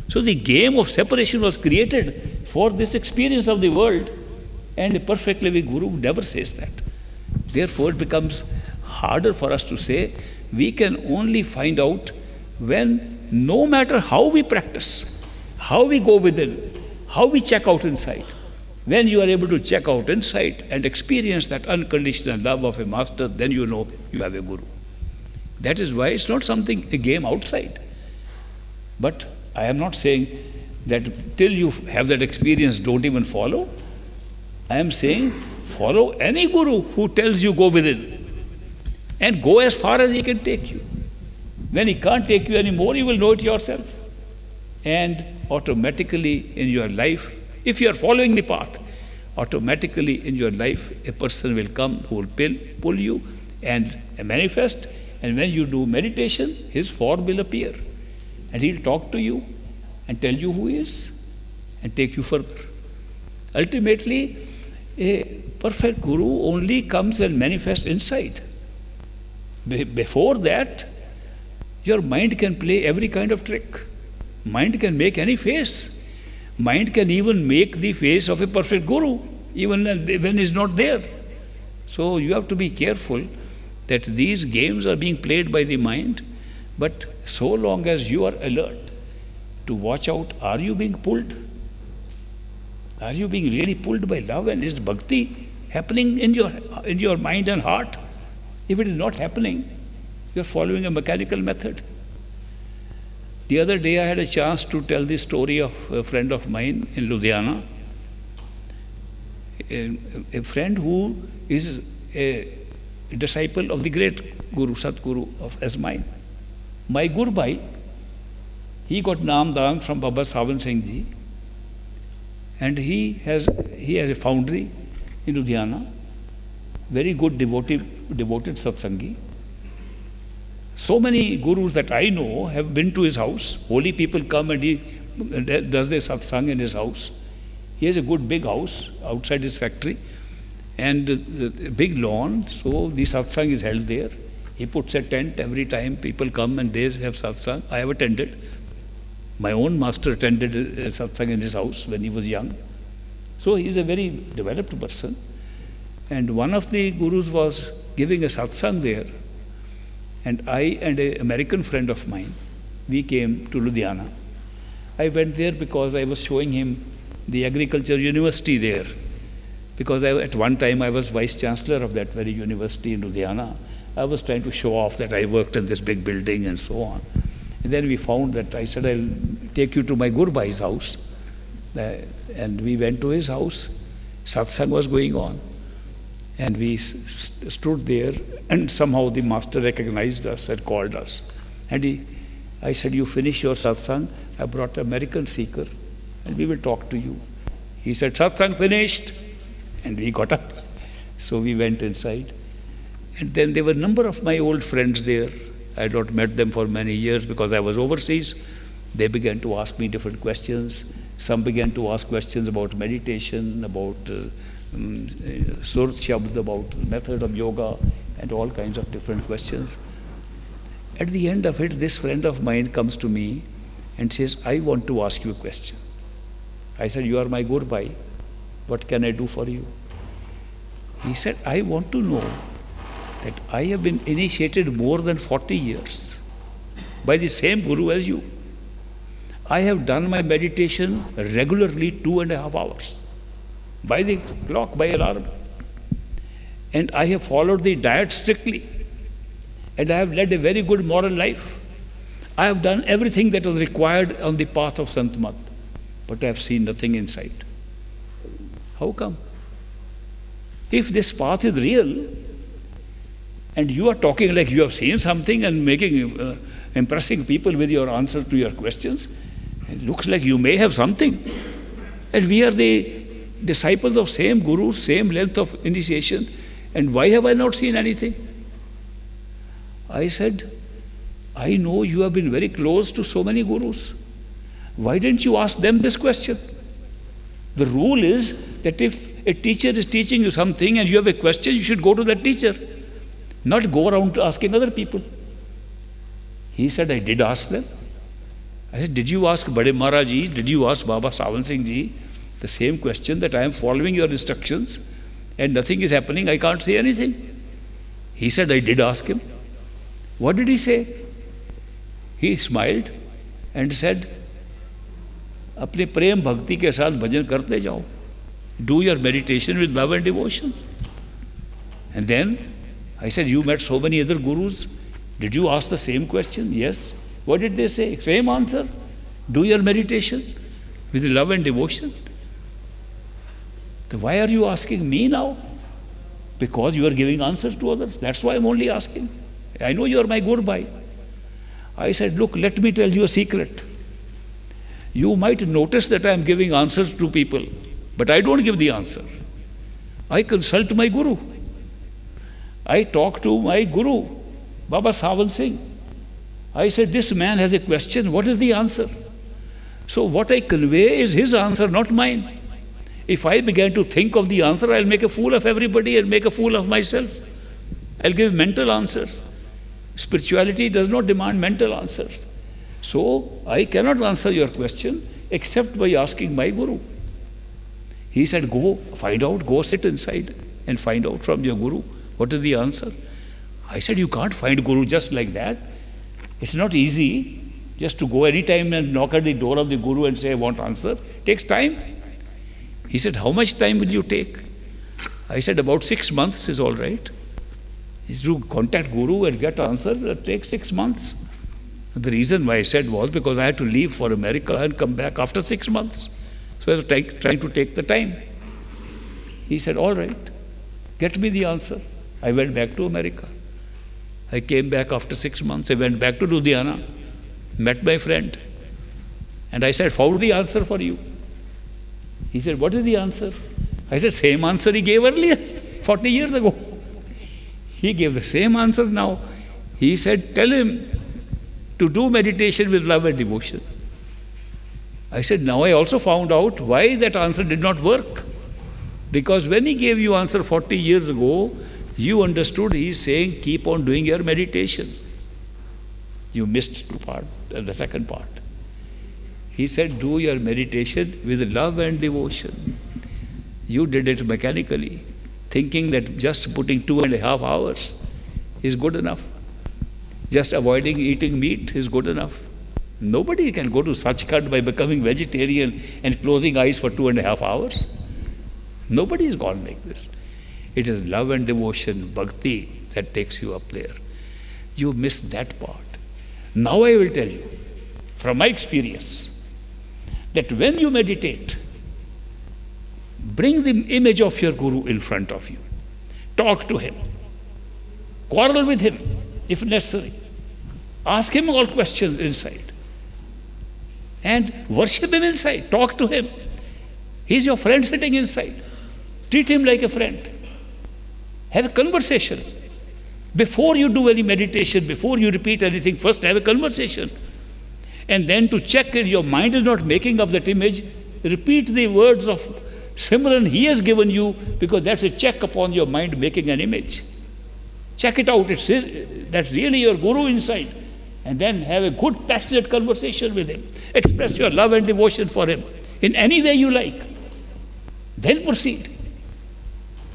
So the game of separation was created for this experience of the world, and a perfect living guru never says that. Therefore, it becomes harder for us to say. We can only find out when, no matter how we practice, how we go within, how we check out inside, when you are able to check out inside and experience that unconditional love of a master, then you know you have a guru. That is why it's not something, a game outside. But I am not saying that till you have that experience, don't even follow. I am saying follow any guru who tells you go within and go as far as he can take you. When he can't take you anymore, you will know it yourself. And automatically in your life, if you are following the path, automatically in your life a person will come who will pull you and manifest. And when you do meditation, his form will appear. And he'll talk to you and tell you who he is and take you further. Ultimately, a perfect guru only comes and manifests inside. Before that, your mind can play every kind of trick. Mind can make any face. Mind can even make the face of a perfect guru, even when he's not there. So you have to be careful that these games are being played by the mind, but so long as you are alert to watch out, are you being pulled? Are you being really pulled by love, and is bhakti happening in your mind and heart? If it is not happening, you are following a mechanical method. The other day I had a chance to tell the story of a friend of mine in Ludhiana, a friend who is a disciple of the great Guru, Satguru as mine. My Gurbai, he got Namdaan from Baba Sawan Singh Ji, and he has a foundry in Ludhiana, very good devoted satsangi. So many gurus that I know have been to his house. Holy people come and he does their satsang in his house. He has a good big house outside his factory and a big lawn, so the satsang is held there. He puts a tent every time people come and they have satsang. I have attended. My own master attended a satsang in his house when he was young. So he is a very developed person. And one of the gurus was giving a satsang there. And I and an American friend of mine, we came to Ludhiana. I went there because I was showing him the agriculture university there. Because at one time I was vice chancellor of that very university in Ludhiana. I was trying to show off that I worked in this big building and so on. And then we found that I said, I'll take you to my Gurbai's house. And we went to his house. Satsang was going on. And we stood there, and somehow the master recognized us and called us. And I said, you finish your satsang, I brought an American seeker, and we will talk to you. He said, satsang finished. And we got up. So we went inside. And then there were a number of my old friends there. I had not met them for many years because I was overseas. They began to ask me different questions. Some began to ask questions about meditation, about Surat Shabd, about the method of yoga, and all kinds of different questions. At the end of it, this friend of mine comes to me and says, I want to ask you a question. I said, you are my Gurbai. What can I do for you? He said, I want to know that I have been initiated more than 40 years by the same Guru as you. I have done my meditation regularly 2.5 hours by the clock, by alarm. And I have followed the diet strictly. And I have led a very good moral life. I have done everything that was required on the path of Sant Mat, but I have seen nothing inside. How come? If this path is real, and you are talking like you have seen something and impressing people with your answer to your questions, it looks like you may have something. And we are the disciples of same Guru, same length of initiation, and why have I not seen anything? I said, I know you have been very close to so many Gurus. Why didn't you ask them this question? The rule is that if a teacher is teaching you something and you have a question, you should go to that teacher, not go around asking other people. He said, I did ask them. I said, did you ask Bade Maharaj ji, did you ask Baba Sawan Singh ji the same question, that I am following your instructions and nothing is happening, I can't say anything? He said, I did ask him. What did he say? He smiled and said, अपने प्रेम भक्ति के साथ भजन करते जाओ. Do your meditation with love and devotion. And then I said, you met so many other gurus. Did you ask the same question? Yes. What did they say? Same answer. Do your meditation with love and devotion. So why are you asking me now? Because you are giving answers to others. That's why I'm only asking. I know you are my Gurbai. I said, look, let me tell you a secret. You might notice that I am giving answers to people, but I don't give the answer. I consult my Guru. I talk to my Guru, Baba Sawan Singh. I said, this man has a question, what is the answer? So what I convey is his answer, not mine. If I began to think of the answer, I'll make a fool of everybody and make a fool of myself. I'll give mental answers. Spirituality does not demand mental answers. So I cannot answer your question except by asking my Guru. He said, go find out, go sit inside and find out from your Guru what is the answer. I said, you can't find Guru just like that. It's not easy just to go any time and knock at the door of the Guru and say, I want answer. It takes time. He said, how much time will you take? I said, about 6 months is all right. To contact Guru and get answer, it takes 6 months. The reason why I said was because I had to leave for America and come back after 6 months. So I was trying to take the time. He said, all right, get me the answer. I went back to America. I came back after 6 months. I went back to Ludhiana, met my friend. And I said, found the answer for you. He said, what is the answer? I said, same answer he gave earlier, 40 years ago. He gave the same answer now. He said, tell him to do meditation with love and devotion. I said, now I also found out why that answer did not work. Because when he gave you answer 40 years ago, you understood he is saying, keep on doing your meditation. You missed the second part. He said, do your meditation with love and devotion. You did it mechanically, thinking that just putting 2.5 hours is good enough. Just avoiding eating meat is good enough. Nobody can go to Sachkhand by becoming vegetarian and closing eyes for 2.5 hours. Nobody has gone like this. It is love and devotion, bhakti, that takes you up there. You miss that part. Now I will tell you, from my experience, that when you meditate, bring the image of your Guru in front of you. Talk to him. Quarrel with him, if necessary. Ask him all questions inside. And worship him inside. Talk to him. He's your friend sitting inside. Treat him like a friend. Have a conversation. Before you do any meditation, before you repeat anything, first have a conversation. And then to check if your mind is not making up that image, repeat the words of Simran he has given you, because that's a check upon your mind making an image. Check it out. That's really your Guru inside. And then have a good, passionate conversation with him. Express your love and devotion for him in any way you like. Then proceed.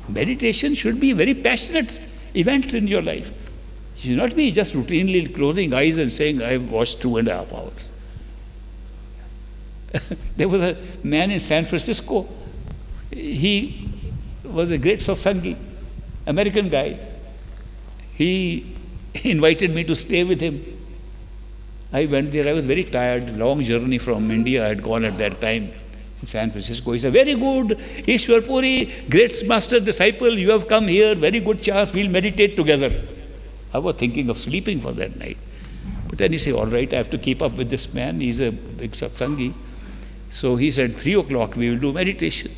Meditation should be a very passionate event in your life. It should not be just routinely closing eyes and saying, I've watched 2.5 hours. There was a man in San Francisco. He was a great satsangi, American guy. He invited me to stay with him. I went there. I was very tired. Long journey from India. I had gone at that time in San Francisco. He said, very good, Ishwar Puri, great master disciple. You have come here. Very good chance. We'll meditate together. I was thinking of sleeping for that night. But then he said, all right, I have to keep up with this man. He's a big satsangi. So he said, 3 o'clock we will do meditation.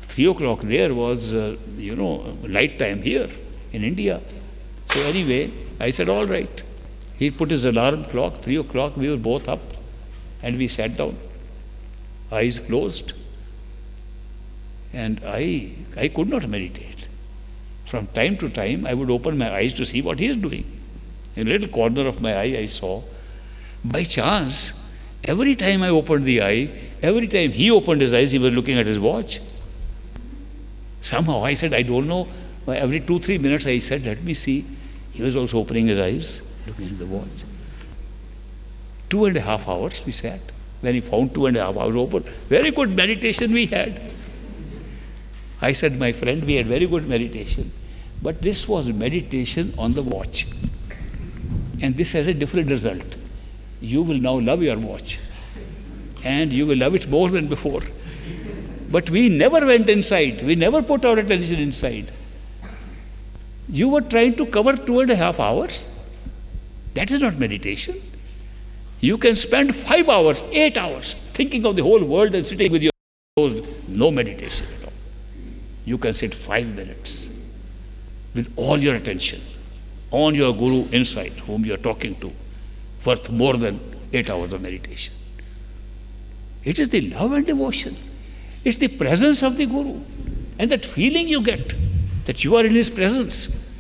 3 o'clock there was, light time here in India. So anyway, I said, all right. He put his alarm clock, 3 o'clock, we were both up, and we sat down, eyes closed. And I could not meditate. From time to time, I would open my eyes to see what he is doing. In a little corner of my eye, I saw. By chance, every time I opened the eye, every time he opened his eyes, he was looking at his watch. Somehow I said, I don't know. Every 2-3 minutes, I said, let me see. He was also opening his eyes, looking at the watch. 2.5 hours we sat. When he found 2.5 hours open, very good meditation we had. I said, my friend, we had very good meditation. But this was meditation on the watch. And this has a different result. You will now love your watch. And you will love it more than before. But we never went inside. We never put our attention inside. You were trying to cover 2.5 hours. That is not meditation. You can spend 5 hours, 8 hours thinking of the whole world and sitting with your closed. No meditation at all. You can sit 5 minutes with all your attention on your Guru inside, whom you are talking to, worth more than 8 hours of meditation. It is the love and devotion. It's the presence of the Guru. And that feeling you get, that you are in his presence,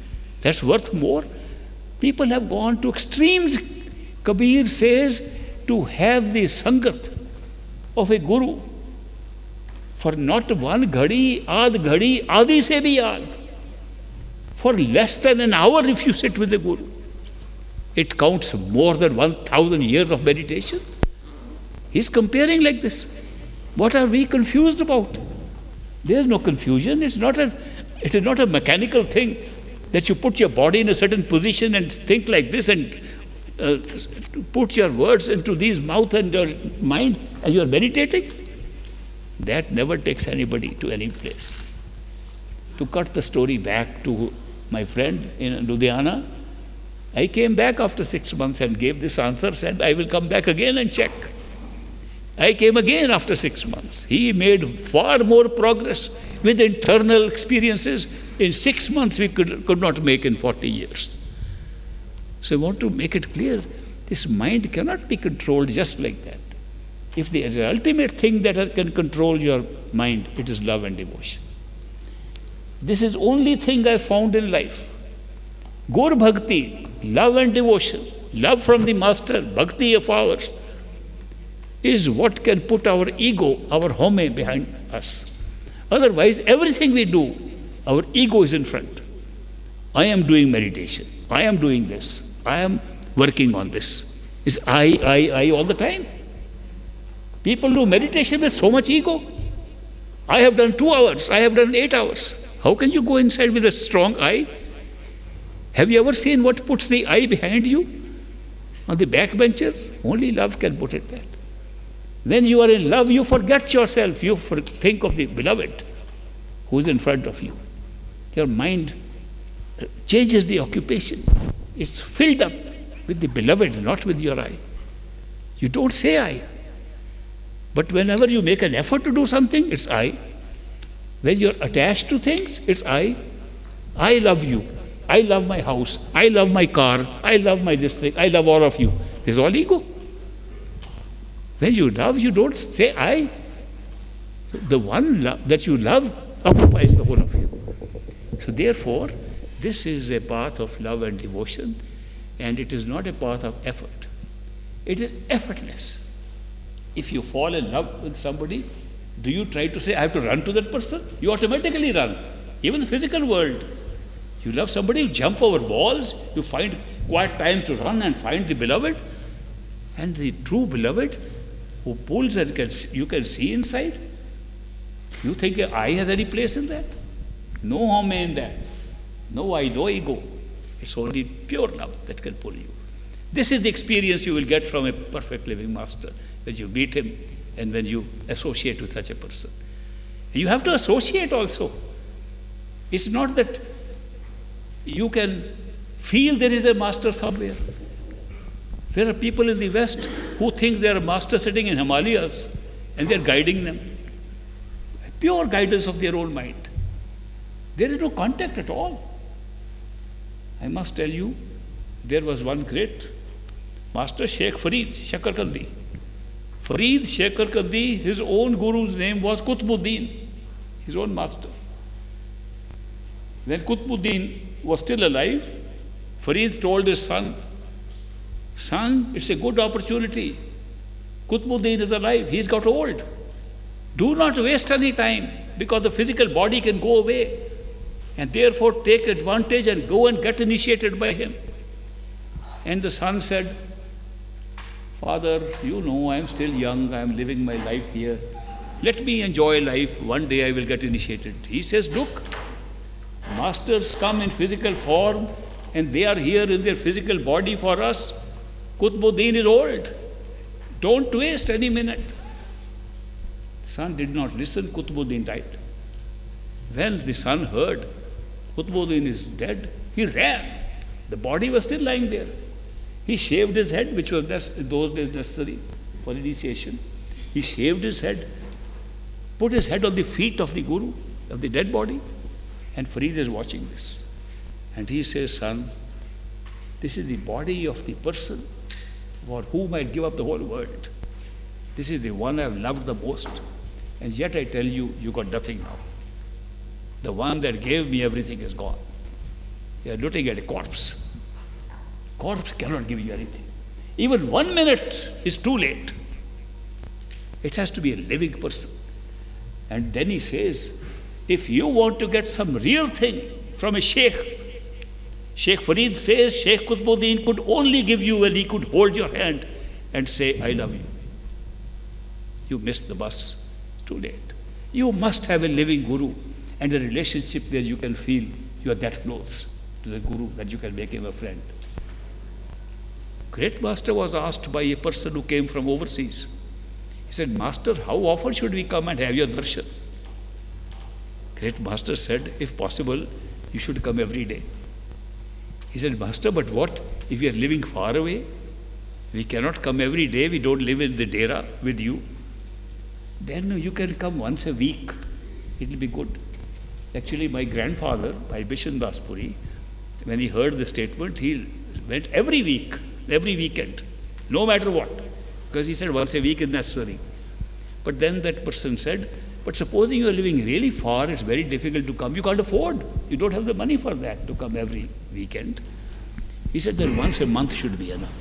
that's worth more. People have gone to extremes. Kabir says to have the sangat of a Guru for not one ghadi, adi se bhi aad. For less than an hour if you sit with the Guru, it counts more than 1,000 years of meditation. He's comparing like this. What are we confused about? There is no confusion. It is not a mechanical thing that you put your body in a certain position and think like this and put your words into these mouth and your mind and you are meditating. That never takes anybody to any place. To cut the story back to my friend in Ludhiana, I came back after 6 months and gave this answer, said I will come back again and check. I came again after 6 months. He made far more progress with internal experiences. In 6 months we could not make in 40 years. So I want to make it clear, this mind cannot be controlled just like that. If there is an ultimate thing that can control your mind, it is love and devotion. This is the only thing I found in life. Gaur Bhakti, love and devotion, love from the Master, Bhakti of ours, is what can put our ego, our home behind us. Otherwise, everything we do, our ego is in front. I am doing meditation. I am doing this. I am working on this. It's I all the time. People do meditation with so much ego. I have done 2 hours. I have done 8 hours. How can you go inside with a strong I? Have you ever seen what puts the I behind you? On the back benches? Only love can put it there. When you are in love, you forget yourself. You think of the beloved who is in front of you. Your mind changes the occupation. It's filled up with the beloved, not with your I. You don't say I. But whenever you make an effort to do something, it's I. When you're attached to things, it's I. I love you. I love my house. I love my car. I love my this thing. I love all of you. This is all ego. When you love, you don't say I. The one that you love occupies the whole of you. So therefore, this is a path of love and devotion, and it is not a path of effort. It is effortless. If you fall in love with somebody, do you try to say, I have to run to that person? You automatically run. Even the physical world. You love somebody, you jump over walls, you find quiet times to run and find the beloved. And the true beloved who pulls and you can see inside. You think I has any place in that? No home in that. No I, no ego. It's only pure love that can pull you. This is the experience you will get from a perfect living master when you meet him and when you associate with such a person. You have to associate also. It's not that you can feel there is a master somewhere. There are people in the West who think they are a master sitting in Himalayas and they are guiding them. Pure guidance of their own mind. There is no contact at all. I must tell you, there was one great master, Sheikh Farid Shakarkandi. Farid Shakarkandi, his own guru's name was Qutbuddin, his own master. When Qutbuddin was still alive, Farid told his son, son, it's a good opportunity. Qutbuddin is alive, he's got old. Do not waste any time because the physical body can go away. And therefore take advantage and go and get initiated by him. And the son said, Father, you know I am still young, I am living my life here. Let me enjoy life, one day I will get initiated. He says, look, masters come in physical form and they are here in their physical body for us. Qutbuddin is old. Don't waste any minute. The son did not listen, Qutbuddin died. When the son heard Qutbuddin is dead, he ran. The body was still lying there. He shaved his head, which was in those days necessary for initiation. He shaved his head, put his head on the feet of the guru, of the dead body, and Farid is watching this. And he says, son, this is the body of the person for whom I give up the whole world. This is the one I have loved the most. And yet I tell you, you got nothing now. The one that gave me everything is gone. You are looking at a corpse. Corpse cannot give you anything. Even 1 minute is too late. It has to be a living person. And then he says, if you want to get some real thing from a sheikh, Sheikh Farid says Sheikh Qutbuddin could only give you when he could hold your hand and say, I love you. You missed the bus. Too late. You must have a living guru and a relationship where you can feel you are that close to the guru that you can make him a friend. Great master was asked by a person who came from overseas. He said, Master, how often should we come and have your darshan? Great master said, if possible, you should come every day. He said, Master, but what if we are living far away? We cannot come every day, we don't live in the dera with you. Then you can come once a week. It will be good. Actually, my grandfather, Bhai Bishan Das Puri, when he heard the statement, he went every week, every weekend, no matter what, because he said once a week is necessary. But then that person said, but supposing you are living really far, it's very difficult to come. You can't afford. You don't have the money for that to come every weekend. He said then once a month should be enough.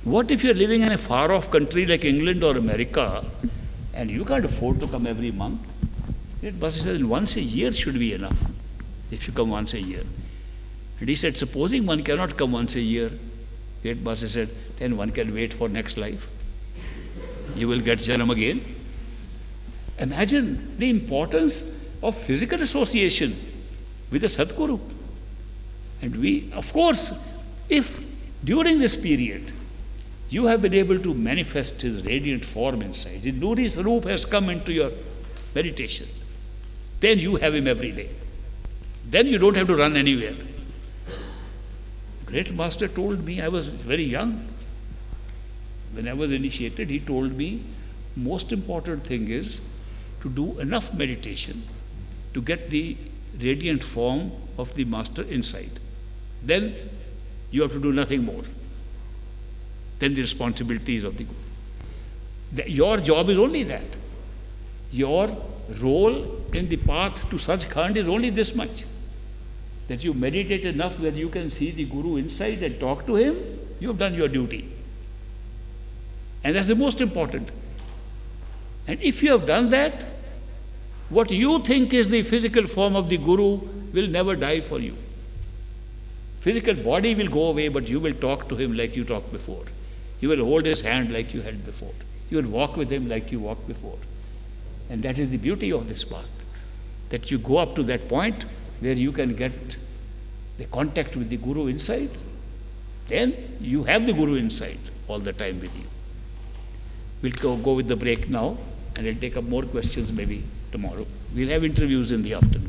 What if you're living in a far-off country like England or America and you can't afford to come every month? But he said once a year should be enough if you come once a year. And he said, supposing one cannot come once a year, Great Basi said, then one can wait for next life. You will get Janam again. Imagine the importance of physical association with the Sadguru. And we, of course, if during this period you have been able to manifest his radiant form inside, his Nuri Swarup has come into your meditation, then you have him every day. Then you don't have to run anywhere. Great Master told me, I was very young. When I was initiated, he told me, most important thing is to do enough meditation to get the radiant form of the Master inside. Then you have to do nothing more. Then the responsibilities of the Guru. Your job is only that. Your role in the path to Sachkhand is only this much. That you meditate enough that you can see the Guru inside and talk to him, you have done your duty. And that's the most important. And if you have done that, what you think is the physical form of the Guru will never die for you. Physical body will go away, but you will talk to him like you talked before. You will hold his hand like you held before. You will walk with him like you walked before. And that is the beauty of this path, that you go up to that point where you can get the contact with the Guru inside. Then you have the Guru inside all the time with you. We'll go with the break now, and I'll take up more questions maybe tomorrow. We'll have interviews in the afternoon.